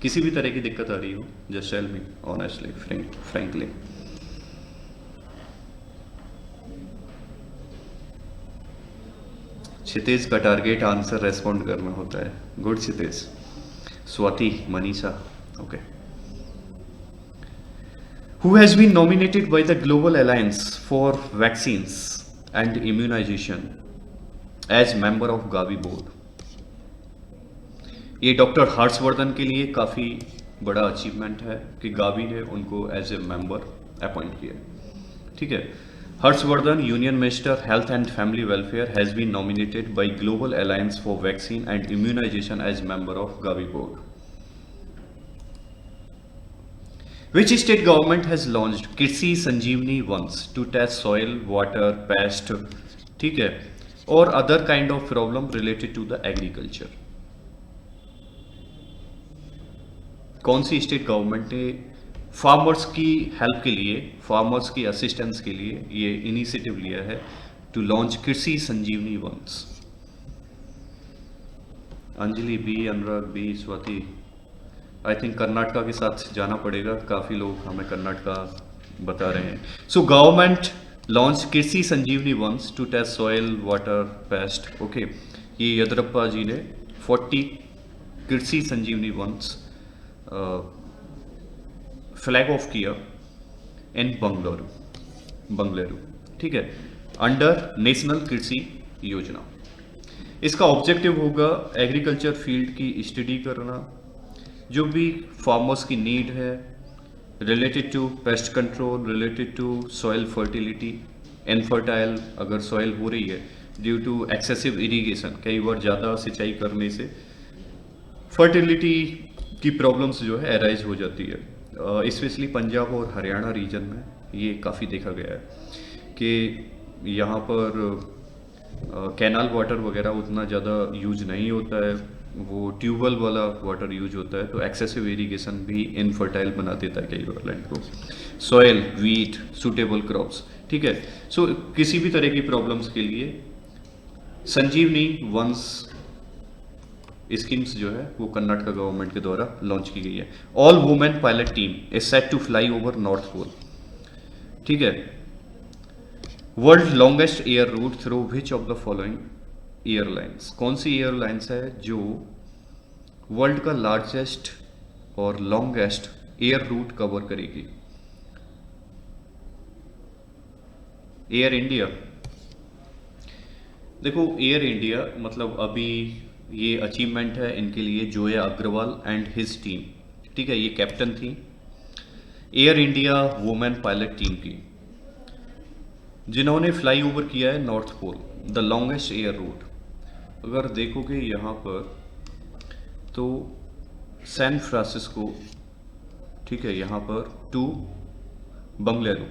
किसी भी तरह की दिक्कत आ रही हो, just tell me honestly, frankly. Kshitij का टारगेट आंसर रेस्पॉन्ड करना होता है। Good Kshitij. Swati, Manisha, okay. Who has been nominated by the Global Alliance for Vaccines and Immunization as member of Gavi board? ये डॉक्टर हर्षवर्धन के लिए काफ़ी बड़ा अचीवमेंट है कि गावी ने उनको एज ए मेंबर अपॉइंट किया, ठीक है। Harsh Vardhan, union minister health and family welfare, has been nominated by global alliance for vaccine and immunisation as member of GAVI board. Which state government has launched Krishi Sanjeevani vans to test soil, water, pest, ठीक है, और other kind of problem related to the agriculture? कौन सी state government ने farmers की help के लिए, farmers की assistance के लिए ये इनिशिएटिव लिया है to launch Krishi Sanjeevani vans? Anjali B, Anurag B, Swati. I think Karnataka के साथ जाना पड़ेगा, काफ़ी लोग हमें कर्नाटका बता रहे हैं। सो government launch Krishi Sanjeevani vans to test soil, water, pest, okay. ये येदियुरप्पा जी ने 40 कृषि संजीवनी वंस फ्लैग ऑफ किया इन बंगलुरु, ठीक है, अंडर नेशनल कृषि योजना। इसका ऑब्जेक्टिव होगा एग्रीकल्चर फील्ड की स्टडी करना, जो भी फार्मर्स की नीड है related to pest control, related to soil fertility, infertile अगर सॉइल हो रही है ड्यू टू एक्सेसिव इरिगेशन, कई बार ज़्यादा सिंचाई करने से फर्टिलिटी की प्रॉब्लम्स जो है अराइज हो जाती है। स्पेशली पंजाब और हरियाणा रीजन में ये काफ़ी देखा गया है कि यहाँ पर कैनाल वाटर वगैरह उतना ज़्यादा यूज नहीं होता है, वो ट्यूबवेल वाला वाटर यूज होता है, तो एक्सेसिव इरिगेशन भी इनफर्टाइल बना देता है कई बार लैंड को। सॉयल, वीट, सूटेबल क्रॉप्स, ठीक है। सो किसी भी तरह की प्रॉब्लम्स के लिए संजीवनी वंस स्कीम्स जो है वो कर्नाटक गवर्नमेंट के द्वारा लॉन्च की गई है। All women pilot team is set to fly over north pole, ठीक है। World longest air route through which of the following airlines, कौन सी एयरलाइंस है जो वर्ल्ड का लार्जेस्ट और लॉन्गेस्ट एयर रूट कवर करेगी? Air India. देखो एयर इंडिया मतलब अभी ये अचीवमेंट है इनके लिए, Zoya Agarwal and his team, ठीक है, ये कैप्टन थी Air India women pilot team की, जिन्होंने फ्लाई ओवर किया है north pole, the longest air route. अगर देखोगे यहाँ पर तो सैन फ्रांसिस्को, ठीक है, यहाँ पर टू बंगलुरु,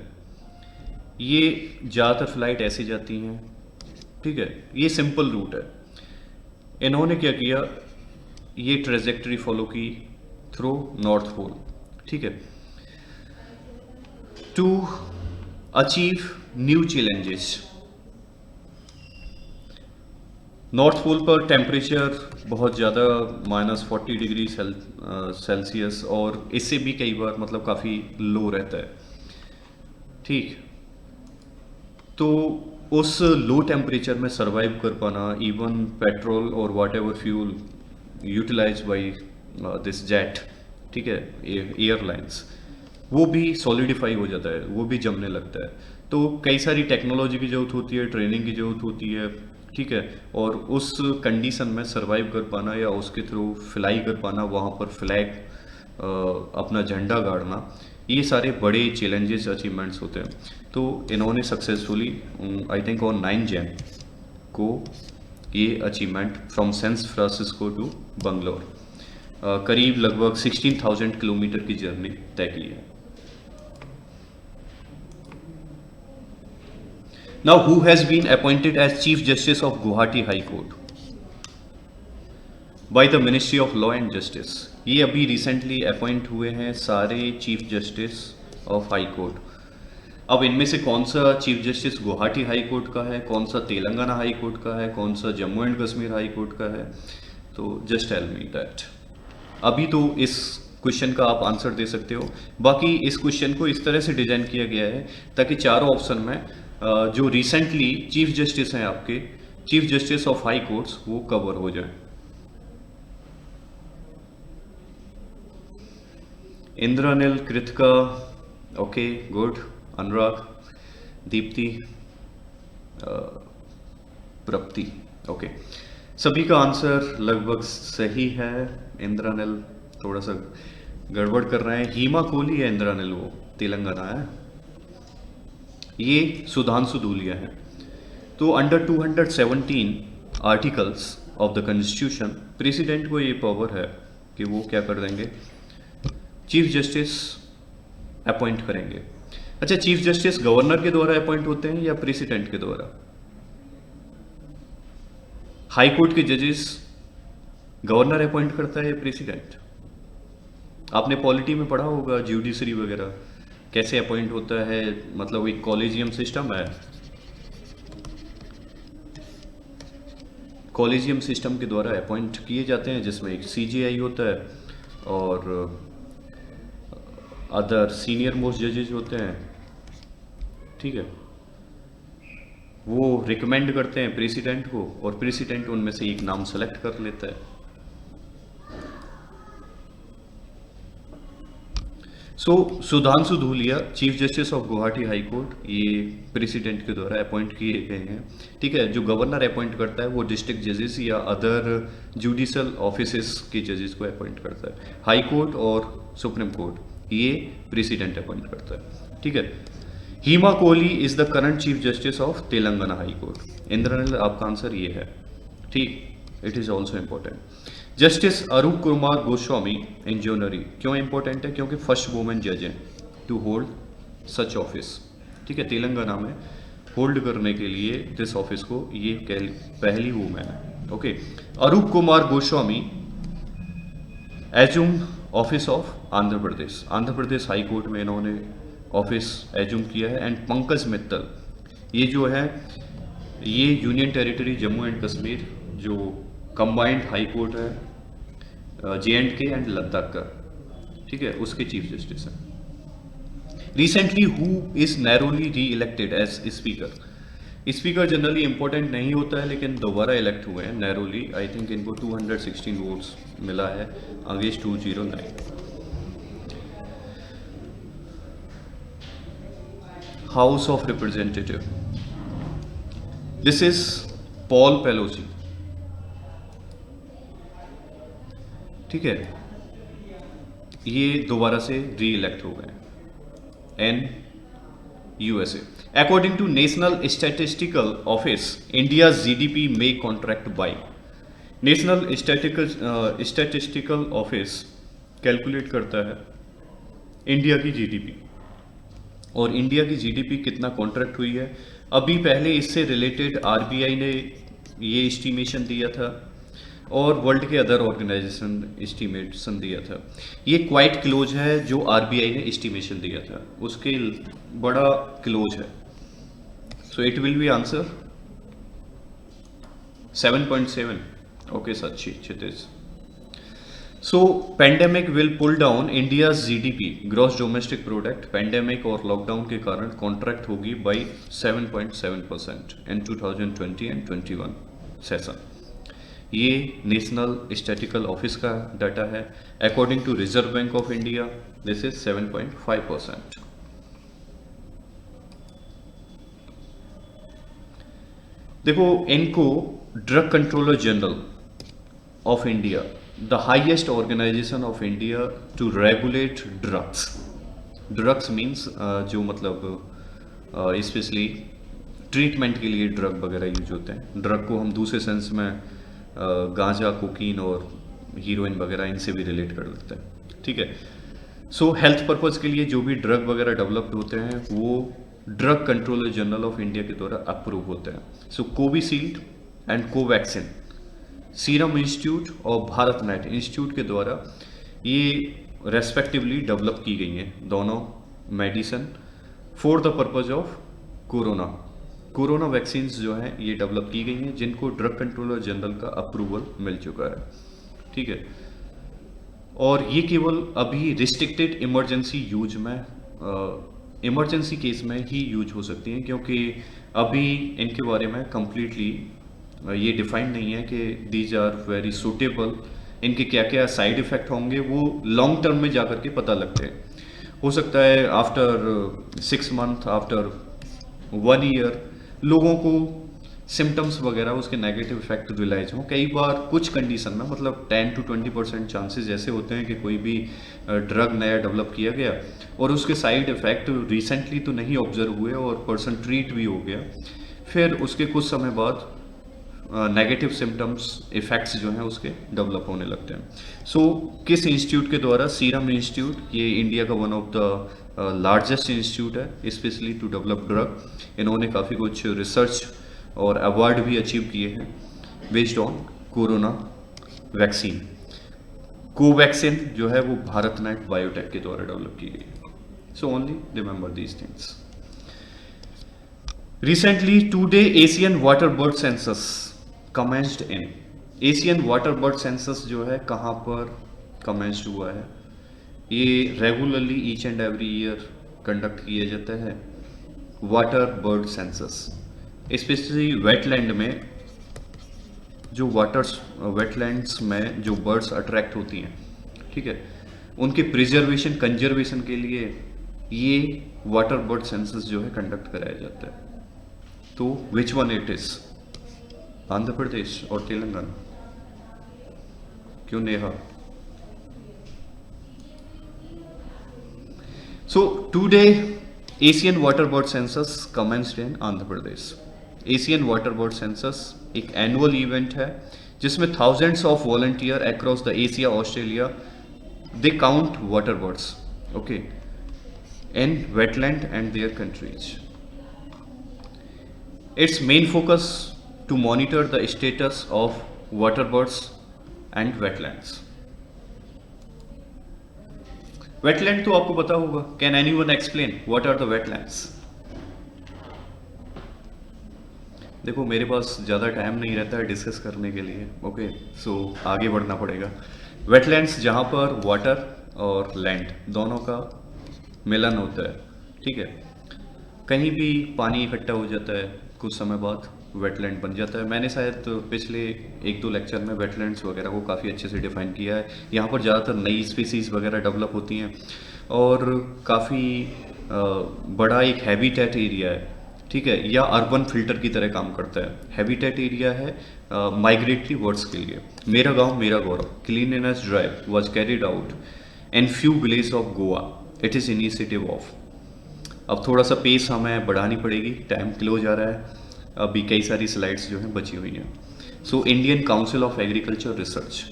ये ज़्यादातर फ्लाइट ऐसी जाती हैं, ठीक है, ये सिंपल रूट है। इन्होंने क्या किया, ये ट्रेजेक्टरी फॉलो की थ्रू नॉर्थ पोल, ठीक है, to achieve new challenges. North pole पर टेम्परेचर बहुत ज़्यादा -40 डिग्री सेल्सियस और इससे भी कई बार मतलब काफ़ी लो रहता है, ठीक। तो उस लो टेम्परेचर में सरवाइव कर पाना, इवन पेट्रोल और whatever fuel utilise by this jet, ठीक है, एयरलाइंस, वो भी सॉलिडिफाई हो जाता है, वो भी जमने लगता है। तो कई सारी टेक्नोलॉजी की ज़रूरत होती है, ट्रेनिंग की ज़रूरत होती है, ठीक है, और उस कंडीशन में सरवाइव कर पाना या उसके थ्रू फ्लाई कर पाना, वहाँ पर फ्लैग अपना झंडा गाड़ना, ये सारे बड़े चैलेंजेस अचीवमेंट्स होते हैं। तो इन्होंने successfully I think on 9 Jan को ये achievement from San Francisco to Bangalore करीब लगभग 16,000 किलोमीटर की जर्नी तय की है। Now who has been appointed as chief justice of Guwahati high court by the ministry of law and justice? ये अभी रिसेंटली अपॉइंट हुए हैं सारे chief justice of high court. अब इनमें से कौन सा chief justice Guwahati high court का है, कौन सा तेलंगाना हाई कोर्ट का है, कौन सा Jammu and Kashmir high court का है, तो जस्ट टेल मी दैट। अभी तो इस क्वेश्चन का आप आंसर दे सकते हो। बाकी इस क्वेश्चन को इस तरह से डिजाइन किया गया है ताकि चारों ऑप्शन में जो रिसेंटली चीफ जस्टिस हैं आपके, chief justice of high courts, वो कवर हो जाए। इंद्रानिल, कृतिका, ओके गुड, अनुराग, दीप्ति, प्रप्ति, ओके, सभी का आंसर लगभग सही है। इंद्रानिल थोड़ा सा गड़बड़ कर रहे हैं। हीमा कोहली है इंद्रानिल, वो तेलंगाना है। ये सुधांशु धूलिया है। तो under 217 articles of the constitution president को ये पावर है कि वो क्या कर देंगे, चीफ जस्टिस अपॉइंट करेंगे। अच्छा, चीफ जस्टिस गवर्नर के द्वारा अपॉइंट होते हैं या प्रेसिडेंट के द्वारा? हाई कोर्ट के जजेस गवर्नर अपॉइंट करता है या प्रेसिडेंट? आपने पॉलिटी में पढ़ा होगा, ज्यूडिशरी वगैरह कैसे अपॉइंट होता है, मतलब एक कॉलेजियम सिस्टम है। कॉलेजियम सिस्टम के द्वारा अपॉइंट किए जाते हैं, जिसमें एक सीजीआई होता है और अदर सीनियर मोस्ट जजेस होते हैं, ठीक है। वो रिकमेंड करते हैं प्रेसिडेंट को और प्रेसिडेंट उनमें से एक नाम सेलेक्ट कर लेता है। So Sudhanshu Dhulia chief justice of Guwahati high court, ये प्रेसिडेंट के द्वारा अपॉइंट किए गए हैं। ठीक है, जो गवर्नर अपॉइंट करता है वो डिस्ट्रिक्ट जजेस या अदर जुडिशल ऑफिसेस के जजेस को अपॉइंट करता है। हाई कोर्ट और सुप्रीम कोर्ट ये प्रेसिडेंट अपॉइंट करता है। ठीक है, Hima Kohli is the current chief justice of Telangana high court. Indraneel, आपका आंसर ये है। ठीक, it is also important. Justice Arup Kumar Goswami इंजोनरी क्यों इंपॉर्टेंट है? क्योंकि फर्स्ट वुमेन जज है टू होल्ड सच ऑफिस। ठीक है, तेलंगाना में होल्ड करने के लिए दिस ऑफिस को ये पहली वुमेन है। Okay, Arup Kumar Goswami assume office of Andhra Pradesh. Andhra Pradesh high court में इन्होंने ऑफिस एज्यूम किया है। एंड पंकज मित्तल, ये जो है ये union territory Jammu and Kashmir जो कंबाइंड हाई कोर्ट है J&K एंड लद्दाख का, ठीक है, उसके चीफ जस्टिस हैं। रिसेंटली हु इज नैरोली reelected as speaker. Speaker generally important नहीं होता है, लेकिन दोबारा इलेक्ट हुए हैं नैरोली। आई थिंक इनको 216 वोट्स मिला है against 209। House of representative, this is Paul Pelosi. ठीक है, ये दोबारा से री इलेक्ट हो गए in USA. According to national statistical office, India GDP may contract by. National statistical office calculate करता है इंडिया की जीडीपी, और इंडिया की जीडीपी कितना कॉन्ट्रैक्ट हुई है। अभी पहले इससे रिलेटेड आरबीआई ने ये एस्टिमेशन दिया था और वर्ल्ड के अदर ऑर्गेनाइजेशन एस्टिमेशन दिया था। ये क्वाइट क्लोज है जो आरबीआई ने एस्टिमेशन दिया था, उसके बड़ा क्लोज है। So it will be answer 7.7। Okay Sachi Kshitij. So pandemic will pull down India's GDP gross domestic product. Pandemic और लॉकडाउन के कारण कॉन्ट्रैक्ट होगी बाई 7.7% इन 2020 एंड 21 सेशन। ये नेशनल स्टैटिकल ऑफिस का डाटा है। According to Reserve Bank of India this is 7.5%। देखो, इनको Drug Controller General of India, the highest organisation of India to regulate drugs. Drugs means जो मतलब specially treatment के लिए drug वगैरह यूज होते हैं। ड्रग को हम दूसरे सेंस में गांजा, कोकीन और हीरोइन वगैरह इनसे भी रिलेट कर लेते हैं। ठीक है, सो हेल्थ पर्पज़ के लिए जो भी ड्रग वगैरह डेवलप्ड होते हैं वो Drug Controller General of India के द्वारा अप्रूव होते हैं। So Covishield and Covaxin Serum Institute और भारत नेट इंस्टीट्यूट के द्वारा ये रेस्पेक्टिवली डेवलप की गई हैं दोनों medicine for the purpose of corona vaccine जो हैं ये डेवलप की गई हैं, जिनको ड्रग कंट्रोलर जनरल का अप्रूवल मिल चुका है। ठीक है, और ये केवल अभी रिस्ट्रिक्टेड इमरजेंसी यूज में, इमरजेंसी केस में ही यूज हो सकती हैं, क्योंकि अभी इनके बारे में कंप्लीटली ये डिफाइंड नहीं है कि दीज आर वेरी सूटेबल। इनके क्या क्या साइड इफ़ेक्ट होंगे वो लॉन्ग टर्म में जाकर के पता लगते हैं। हो सकता है आफ्टर 6 मंथ, आफ्टर 1 ईयर लोगों को सिम्टम्स वगैरह उसके नेगेटिव इफेक्ट रियलाइज हों। कई बार कुछ कंडीशन में मतलब 10 to 20% चांसेस ऐसे होते हैं कि कोई भी ड्रग नया डेवलप किया गया और उसके साइड इफ़ेक्ट रिसेंटली तो नहीं ऑब्जर्व हुए और पर्सन ट्रीट भी हो गया, फिर उसके कुछ समय बाद नेगेटिव सिम्टम्स इफेक्ट्स जो हैं उसके डेवलप होने लगते हैं। सो किस इंस्टीट्यूट के द्वारा? सीरम इंस्टीट्यूट, ये इंडिया का one of the largest institute है स्पेशली टू डेवलप ड्रग। इन्होंने काफ़ी कुछ रिसर्च और अवार्ड भी अचीव किए हैं based on corona vaccine. Covaxin जो है वो भारत नेट बायोटेक के द्वारा डेवलप की गई है। So only remember these things. Recently today Asian water bird census commenced in. Asian water bird census जो है कहाँ पर कमेंस्ड हुआ है? ये regularly each and every year conduct किया जाता है water bird census, specially wetland में। जो वेटलैंड्स में जो बर्ड्स अट्रैक्ट होती हैं, ठीक है, उनके प्रिजर्वेशन कंजर्वेशन के लिए ये वाटर बर्ड सेंसस जो है कंडक्ट कराया जाता है। तो which one it is, Andhra Pradesh और तेलंगाना? क्यों Neha? So today Asian Water Bird Census commenced in Andhra Pradesh. Asian Water Bird Census एक एनुअल इवेंट है जिसमें thousands of volunteer across the Asia, Australia, they count water birds, okay, in wetland and their countries. Its main focus to monitor the status of water birds and wetlands. Wetland तो आपको पता होगा। Can anyone explain what are the wetlands? देखो मेरे पास ज़्यादा time नहीं रहता है डिस्कस करने के लिए, ओके, सो आगे बढ़ना पड़ेगा। वेटलैंड्स जहाँ पर वाटर और लैंड दोनों का मिलन होता है, ठीक है, कहीं भी पानी इकट्ठा हो जाता है कुछ समय बाद वेटलैंड बन जाता है। मैंने शायद पिछले 1-2 लेक्चर में वेटलैंड्स वगैरह को काफ़ी अच्छे से डिफाइन किया है। यहाँ पर ज़्यादातर नई स्पीसीज़ वगैरह डेवलप होती हैं और काफ़ी बड़ा एक हैबिटेट एरिया है, ठीक है, या अर्बन फिल्टर की तरह काम करता है। हैबिटेट एरिया है माइग्रेटरी बर्ड्स के लिए। मेरा गांव मेरा गौरव cleanliness drive was carried out in few village of Goa. It is initiative of. अब थोड़ा सा पेस हमें बढ़ानी पड़ेगी, टाइम क्लोज जा रहा है, अभी कई सारी स्लाइड्स जो हैं बची हुई हैं। So Indian council of agriculture research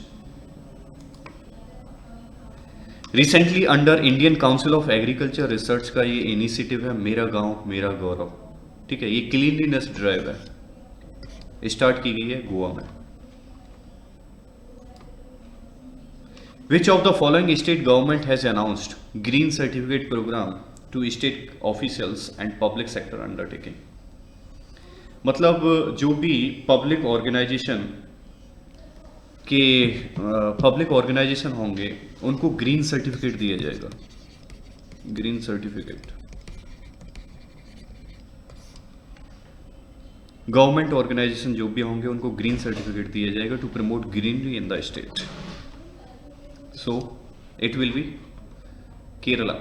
recently under Indian council of agriculture research का ये इनिशिएटिव है मेरा गांव मेरा गौरव, ठीक है, ये क्लीनलीनेस ड्राइव है, स्टार्ट की गई है गोवा में। Which of the following state government has announced green certificate programme to state officials and public sector undertaking? मतलब जो भी पब्लिक ऑर्गेनाइजेशन होंगे उनको ग्रीन सर्टिफिकेट दिया जाएगा। ग्रीन सर्टिफिकेट गवर्नमेंट ऑर्गेनाइजेशन जो भी होंगे उनको ग्रीन सर्टिफिकेट दिया जाएगा to promote greenery in the state. So it will be Kerala.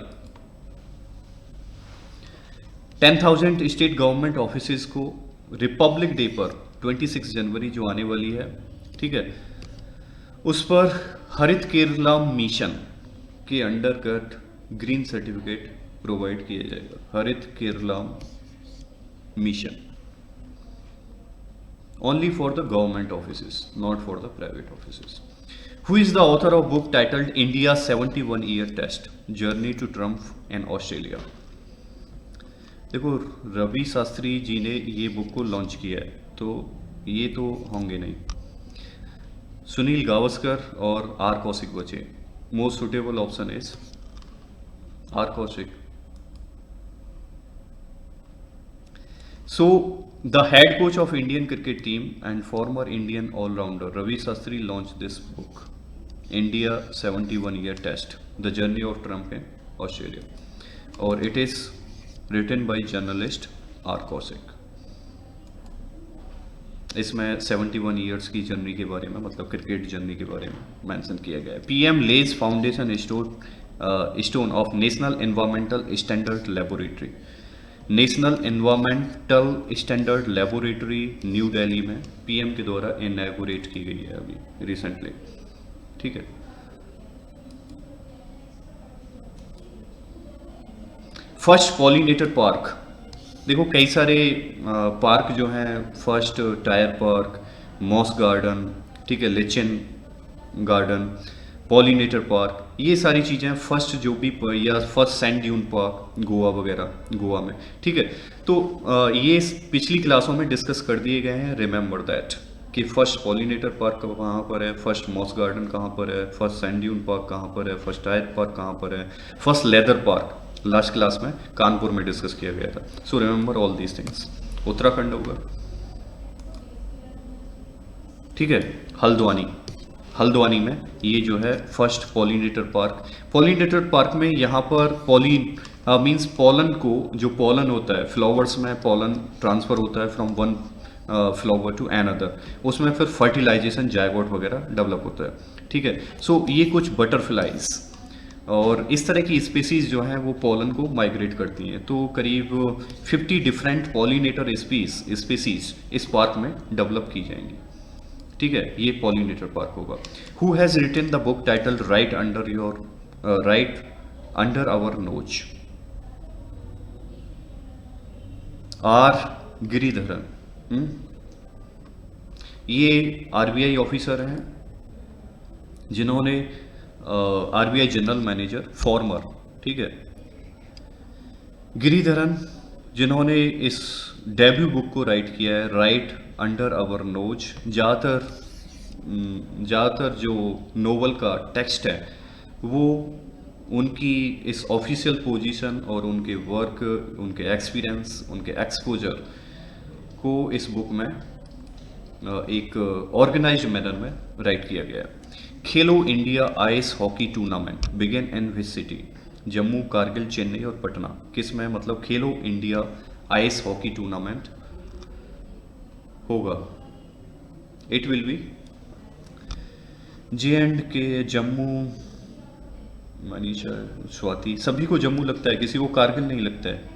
10,000 state government offices को रिपब्लिक डे पर 26 जनवरी जो आने वाली है, ठीक है, उस पर हरित केरला मिशन के अंडरगत ग्रीन सर्टिफिकेट प्रोवाइड किया जाएगा। हरित Kerala mission only for the government offices, not for the private offices. Who is the author of book titled India 71 year test journey to Trump and Australia? देखो रवि शास्त्री जी ने ये बुक को launch किया है, तो ये तो होंगे नहीं। सुनील गावस्कर और आर कौशिक बचे। Most suitable option is R Kaushik. So the head coach of Indian cricket team and former Indian allrounder Ravi Shastri launch this book India 71 year test the journey of triumph in Australia, और it is written by journalist R Kaushik. इसमें 71 years की journey के बारे में, मतलब cricket journey के बारे में मेंशन किया गया है। PM lays foundation stone of national environmental standard laboratory. National environmental standard laboratory new Delhi में पीएम के द्वारा इनॉग्रेट की गई है अभी रिसेंटली, ठीक है। फर्स्ट पॉलिनेटर पार्क, देखो कई सारे पार्क जो हैं, first tier park, moss garden, ठीक है, लिचन गार्डन, पॉलिनेटर पार्क, ये सारी चीज़ें फर्स्ट जो भी, या first sand dune park Goa वगैरह गोवा में, ठीक है। तो ये पिछली क्लासों में डिस्कस कर दिए गए हैं, रिमेंबर दैट, कि फर्स्ट पॉलिनेटर पार्क कहाँ पर है, फर्स्ट मॉस गार्डन कहाँ पर है, फर्स्ट सैंड ड्यून पार्क कहाँ पर है, फर्स्ट टायर पार्क कहाँ पर है, first leather park last class में कानपुर में डिस्कस किया गया था। So remember all these things. Uttarakhand होगा, ठीक है। हल्द्वानी में ये जो है फर्स्ट पॉलिनेटर पार्क में यहाँ पर मींस पॉलन को, जो पॉलन होता है फ्लावर्स में, पॉलन ट्रांसफर होता है from one flower to another, उसमें फिर फर्टिलाइजेशन जायगोट वगैरह डेवलप होता है, ठीक है। सो ये कुछ बटरफ्लाइज और इस तरह की स्पीसीज जो हैं वो पोलन को माइग्रेट करती हैं। तो करीब 50 डिफरेंट पॉलिनेटर स्पीसीज इस पार्क में डेवलप की जाएंगी। ठीक है, ये पॉलिनेटर पार्क होगा। Who has written the book title right under our nose? R Giridharan. ये आरबीआई ऑफिसर हैं जिन्होंने आरबीआई जनरल मैनेजर फॉर्मर, ठीक है, गिरिधरन, जिन्होंने इस डेब्यू बुक को राइट किया है, राइट अंडर आवर नोज। ज़्यादातर जो नोवेल का टेक्स्ट है वो उनकी इस ऑफिशियल पोजीशन और उनके वर्क, उनके एक्सपीरियंस, उनके एक्सपोजर को इस बुक में एक ऑर्गेनाइज्ड मैनर में राइट किया गया है। खेलो India ice hockey tournament begin in which city? Jammu, Kargil, Chennai और पटना। किस में मतलब खेलो इंडिया आइस हॉकी टूर्नामेंट होगा? It will B J&K, Jammu. Manisha, Swati, सभी को जम्मू लगता है, किसी को कारगिल नहीं लगता है।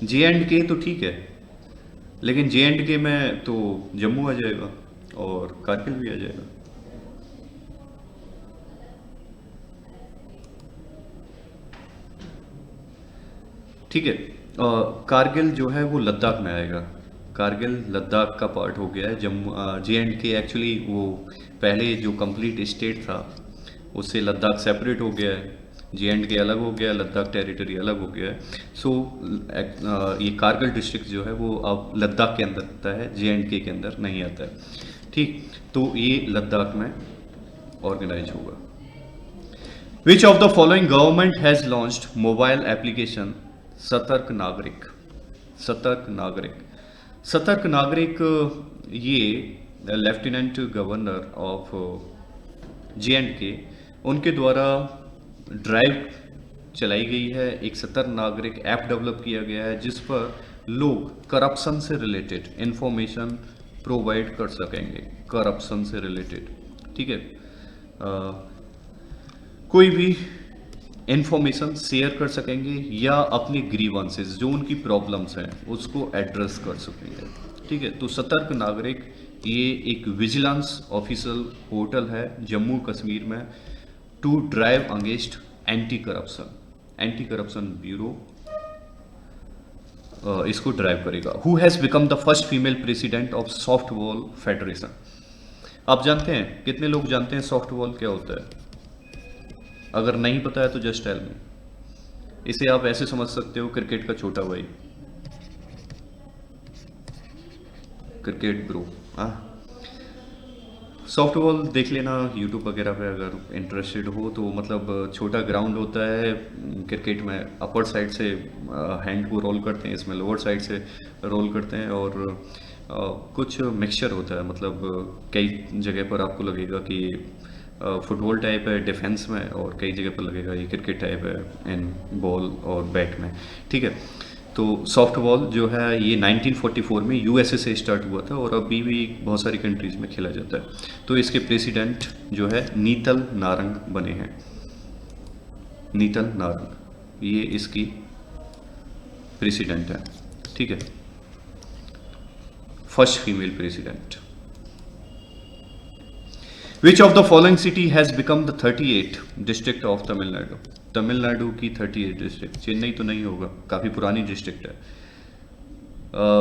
J&K तो ठीक है, लेकिन J&K में तो जम्मू आ जाएगा और कारगिल भी आ जाएगा। ठीक है, कारगिल जो है वो लद्दाख में आएगा। कारगिल लद्दाख का पार्ट हो गया है। जम्मू J&K एक्चुअली वो पहले जो कंप्लीट स्टेट था उससे लद्दाख सेपरेट हो गया है। J&K अलग हो गया, लद्दाख टेरिटरी अलग हो गया है। सो ये कारगिल डिस्ट्रिक्ट जो है वो अब लद्दाख के अंदर आता है, J&K के अंदर नहीं आता है। ठीक, तो ये लद्दाख में ऑर्गेनाइज होगा। विच of the following government has launched mobile application सतर्क नागरिक? सतर्क नागरिक, सतर्क नागरिक ये लेफ्टिनेंट गवर्नर ऑफ J&K उनके द्वारा ड्राइव चलाई गई है। एक सतर्क नागरिक ऐप डेवलप किया गया है जिस पर लोग करप्शन से रिलेटेड इंफॉर्मेशन प्रोवाइड कर सकेंगे। करप्शन से रिलेटेड, ठीक है, कोई भी इंफॉर्मेशन शेयर कर सकेंगे या अपने ग्रीवेंसेस जो उनकी प्रॉब्लम्स हैं उसको एड्रेस कर सकेंगे। ठीक है, तो सतर्क नागरिक ये एक विजिलेंस ऑफिशियल पोर्टल है जम्मू कश्मीर में to drive against anti corruption bureau इसको ड्राइव करेगा। Who has become the first female president of softball federation? आप जानते हैं, कितने लोग जानते हैं सॉफ्टबॉल क्या होता है? अगर नहीं पता है तो जस्ट टेल मी। इसे आप ऐसे समझ सकते हो, क्रिकेट का छोटा भाई, क्रिकेट ब्रो। सॉफ्टबॉल देख लेना यूट्यूब वगैरह पे अगर इंटरेस्टेड हो तो। मतलब छोटा ग्राउंड होता है क्रिकेट में, अपर साइड से हैंड को रोल करते हैं, इसमें लोअर साइड से रोल करते हैं और कुछ मिक्सचर होता है। मतलब कई जगह पर आपको लगेगा कि फुटबॉल टाइप है डिफेंस में और कई जगह पर लगेगा ये क्रिकेट टाइप है इन बॉल और बैट में। ठीक है, तो सॉफ्टबॉल जो है ये 1944 में यूएसए से स्टार्ट हुआ था और अभी भी बहुत सारी कंट्रीज़ में खेला जाता है। तो इसके प्रेसिडेंट जो है नीतल नारंग बने हैं। नीतल नारंग ये इसकी प्रेसिडेंट है। ठीक है, first female president. Which of the following city has become the 38 district of Tamil Nadu? Tamil Nadu की 38 डिस्ट्रिक्ट। चेन्नई तो नहीं होगा, काफ़ी पुरानी डिस्ट्रिक्ट है।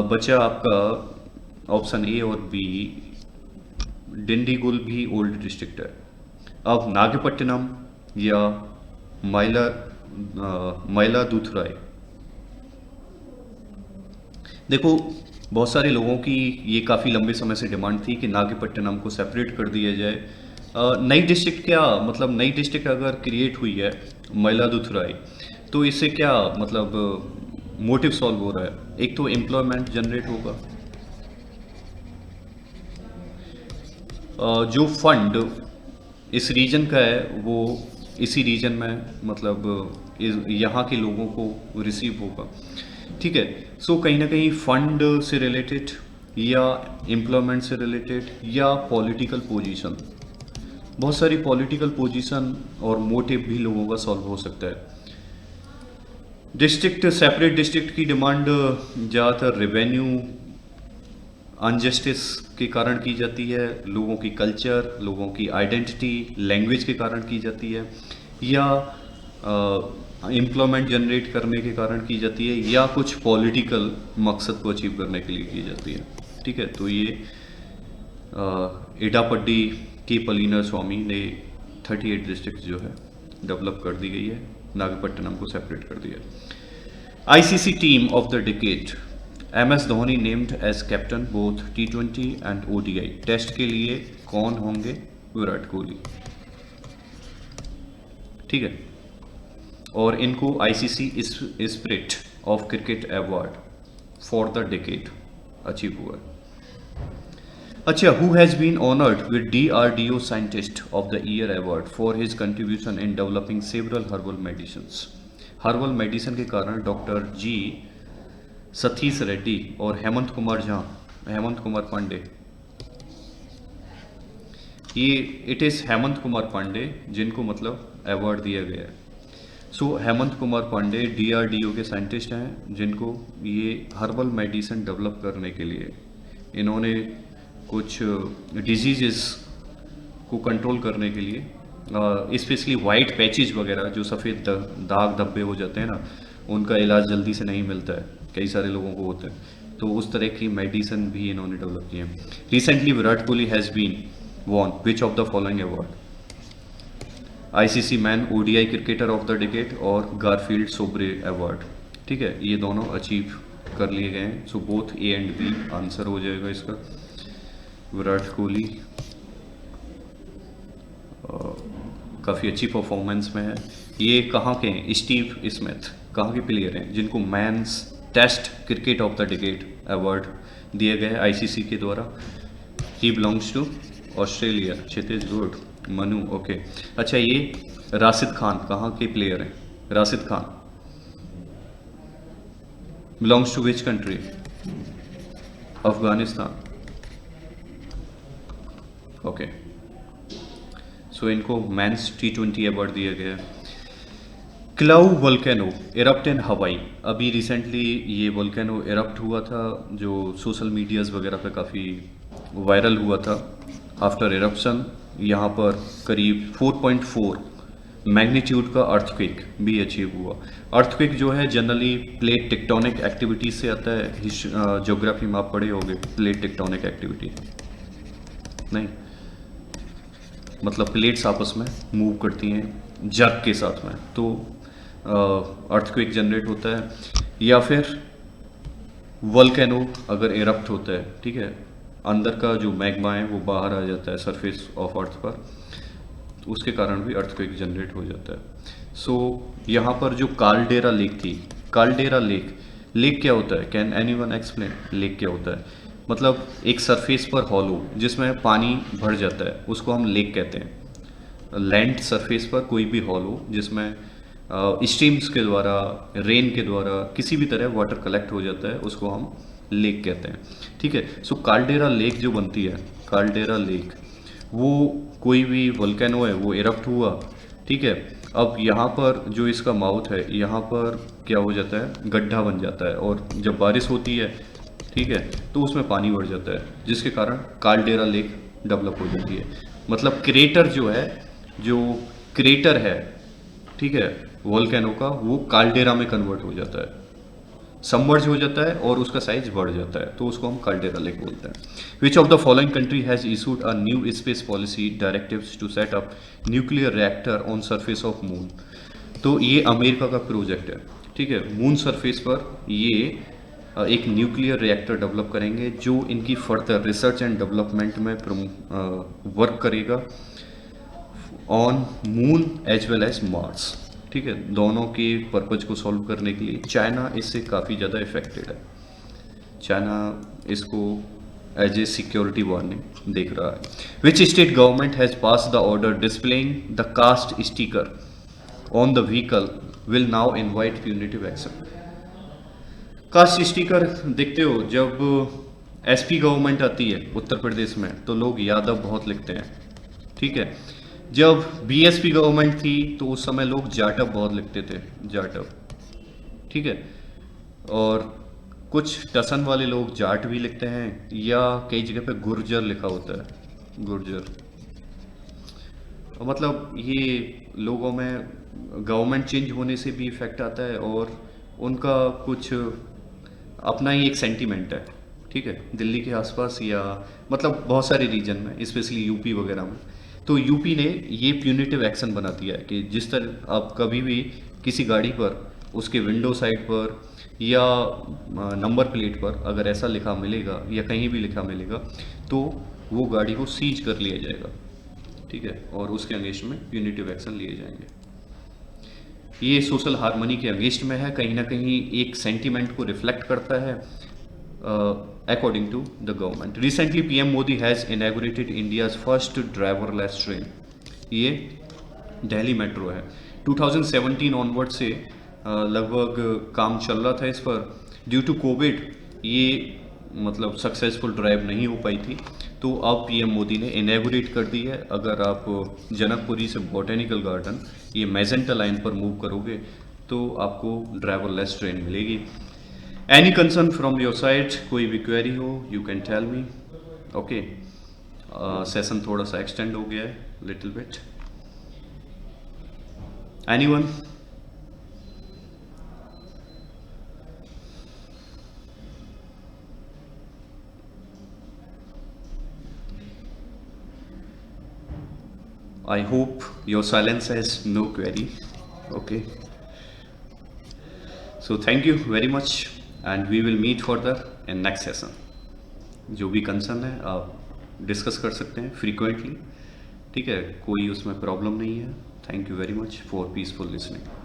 बचा आपका ऑप्शन ए और बी। डिंडीगुल भी ओल्ड डिस्ट्रिक्ट है। अब नागपट्टिनम या मयिलादुथुराई। देखो, बहुत सारे लोगों की ये काफ़ी लंबे समय से डिमांड थी कि नागपट्टिनम को सेपरेट कर दिया जाए। नई डिस्ट्रिक्ट क्या मतलब, नई डिस्ट्रिक्ट अगर क्रिएट हुई है मयिलादुथुराई तो इससे क्या मतलब मोटिव सॉल्व हो रहा है? एक तो एम्प्लॉयमेंट जनरेट होगा, जो फंड इस रीजन का है वो इसी रीजन में मतलब यहाँ के लोगों को रिसीव होगा। ठीक है, सो कहीं ना कहीं फंड से रिलेटेड या एम्प्लॉयमेंट से रिलेटेड या पॉलिटिकल पोजीशन बहुत सारी पॉलिटिकल पोजीशन और मोटिव भी लोगों का सॉल्व हो सकता है। डिस्ट्रिक्ट, सेपरेट डिस्ट्रिक्ट की डिमांड ज़्यादातर रेवेन्यू अनजस्टिस के कारण की जाती है, लोगों की कल्चर, लोगों की आइडेंटिटी, लैंग्वेज के कारण की जाती है, या एम्प्लॉयमेंट जनरेट करने के कारण की जाती है, या कुछ पॉलिटिकल मकसद को अचीव करने के लिए की जाती है। ठीक है, तो ये एडापड्डी के पलीनर स्वामी ने 38 डिस्ट्रिक्ट जो है डेवलप कर दी गई है, नागपट्टनम को सेपरेट कर दिया। ICC team of the decade, MS Dhoni named as captain both T20 and ODI। Test के लिए कौन होंगे? विराट कोहली। ठीक है, और इनको ICC spirit of cricket award for the decade achieve हुआ है। अच्छा, who has been honoured with DRDO scientist of the year award for his contribution in developing several herbal medicines. Herbal medicine के कारण डॉक्टर जी सतीश रेड्डी और हेमंत कुमार पांडे, ये it is Hemant Kumar Pandey जिनको मतलब award दिया गया है। सो हेमंत कुमार पांडे DRDO के साइंटिस्ट हैं जिनको ये हर्बल मेडिसिन डेवलप करने के लिए इन्होंने कुछ डिजीज़ को कंट्रोल करने के लिए स्पेशली वाइट पैचेज वगैरह जो सफ़ेद दाग धब्बे हो जाते हैं ना, उनका इलाज जल्दी से नहीं मिलता है, कई सारे लोगों को होता है, तो उस तरह की मेडिसिन भी इन्होंने डेवलप की है। Recently Virat Kohli has been won which of the following award? ICC man ODI cricketer of the decade और गारफील्ड सोब्रे अवार्ड। ठीक है, ये दोनों अचीव कर लिए गए हैं। So both A and B answer हो जाएगा इसका। विराट कोहली काफ़ी अच्छी परफॉर्मेंस में है। ये कहाँ के हैं? स्टीव स्मिथ कहाँ के प्लेयर हैं जिनको men's test cricket of the decade award दिया गया है ICC के द्वारा? He belongs to Australia. Kshitij good, Manu okay. अच्छा, ये राशिद खान कहाँ के प्लेयर हैं? Rashid Khan belongs to which country? Afghanistan. Okay, so इनको मैंस T20 अवार्ड दिया गया है। क्लाउ वोल्केनो इरप्ट इन हवाई। अभी रिसेंटली ये वोल्केनो इरप्ट हुआ था जो सोशल मीडियाज़ वगैरह पे काफ़ी वायरल हुआ था। आफ्टर इरप्शन यहाँ पर करीब 4.4 मैग्नीट्यूड का अर्थक्वेक भी अचीव हुआ। अर्थक्वेक जो है जनरली प्लेट टेक्टोनिक एक्टिविटी से आता है। ज्योग्राफी में आप पढ़े होंगे प्लेट टेक्टोनिक एक्टिविटी, नहीं मतलब प्लेट्स आपस में मूव करती हैं जर्क के साथ में, तो अर्थक्वेक जनरेट होता है। या फिर वोल्केनो अगर इरप्ट होता है, ठीक है, अंदर का जो मैग्मा है वो बाहर आ जाता है सरफेस ऑफ अर्थ पर, तो उसके कारण भी अर्थक्वेक जनरेट हो जाता है। सो यहाँ पर जो काल्डेरा लेक थी, काल्डेरा लेक क्या होता है? कैन एनीवन एक्सप्लेन लेक क्या होता है? मतलब एक सरफेस पर हॉलो जिसमें पानी भर जाता है उसको हम लेक कहते हैं। लैंड सरफेस पर कोई भी हॉलो जिसमें स्ट्रीम्स के द्वारा, रेन के द्वारा किसी भी तरह वाटर कलेक्ट हो जाता है उसको हम लेक कहते हैं। ठीक है, सो काल्डेरा लेक जो बनती है, काल्डेरा लेक वो कोई भी वोल्केनो है वो इरप्ट हुआ। ठीक है, अब यहाँ पर जो इसका माउथ है यहाँ पर क्या हो जाता है? गड्ढा बन जाता है, और जब बारिश होती है, ठीक है, तो उसमें पानी बढ़ जाता है जिसके कारण काल्डेरा लेक डेवलप हो जाती है। मतलब क्रेटर जो है, जो क्रेटर है, ठीक है, वोल्केनो का, वो काल्डेरा में कन्वर्ट हो जाता है, सबमर्ज हो जाता है और उसका साइज बढ़ जाता है, तो उसको हम काल्डेरा लेक बोलते हैं। Which of the following country has issued a new space policy directives to set up nuclear reactor on surface of moon? तो ये अमेरिका का प्रोजेक्ट है। ठीक है, मून सरफेस पर ये एक न्यूक्लियर रिएक्टर डेवलप करेंगे जो इनकी फर्दर रिसर्च एंड डेवलपमेंट में वर्क करेगा on moon as well as Mars. ठीक है, दोनों के पर्पज को सॉल्व करने के लिए चाइना इससे काफ़ी ज़्यादा इफेक्टेड है। चाइना इसको एज ए सिक्योरिटी वार्निंग देख रहा है। Which state government has pass the order displaying the caste sticker on the vehicle will now invite punitive action? Caste sticker देखते हो, जब SP गवर्नमेंट आती है उत्तर प्रदेश में तो लोग यादव बहुत लिखते हैं। ठीक है, जब बीएसपी गवर्नमेंट थी तो उस समय लोग जाटव बहुत लिखते थे, जाटव, ठीक है। और कुछ टसन वाले लोग जाट भी लिखते हैं, या कई जगह पे गुर्जर लिखा होता है, गुर्जर। मतलब ये लोगों में गवर्नमेंट चेंज होने से भी इफेक्ट आता है, और उनका कुछ अपना ही एक सेंटीमेंट है, ठीक है, दिल्ली के आसपास या मतलब बहुत सारे रीजन में, स्पेशली यूपी वगैरह में। तो यूपी ने ये प्यूनिटिव एक्शन बना दिया है कि जिस तरह आप कभी भी किसी गाड़ी पर उसके विंडो साइड पर या नंबर प्लेट पर अगर ऐसा लिखा मिलेगा या कहीं भी लिखा मिलेगा तो वो गाड़ी को सीज कर लिया जाएगा, ठीक है, और उसके अगेंस्ट में प्यूनिटिव एक्शन लिए जाएंगे। ये सोशल हार्मनी के अगेंस्ट में है, कहीं ना कहीं एक सेंटीमेंट को रिफ्लेक्ट करता है according to the government. Recently PM Modi has inaugurated India's first driverless train, ये दिल्ली मेट्रो है। 2017 ऑनवर्ड से लगभग काम चल रहा था इस पर। ड्यू टू कोविड ये मतलब सक्सेसफुल ड्राइव नहीं हो पाई थी, तो अब पीएम मोदी ने इनॉग्रेट कर दी है। अगर आप जनकपुरी से बॉटेनिकल गार्डन ये मैजेंटा लाइन पर मूव करोगे तो आपको ड्राइवरलेस ट्रेन मिलेगी। Any concern from your side, कोई भी क्वेरी हो you can tell me. Okay, session थोड़ा सा एक्सटेंड हो गया है little bit. Anyone? I hope your silence has no query. Okay. So thank you very much and we will meet further in next session. जो भी concern है आप discuss कर सकते हैं फ्रीक्वेंटली, ठीक है, कोई उसमें प्रॉब्लम नहीं है। Thank you very much for peaceful listening.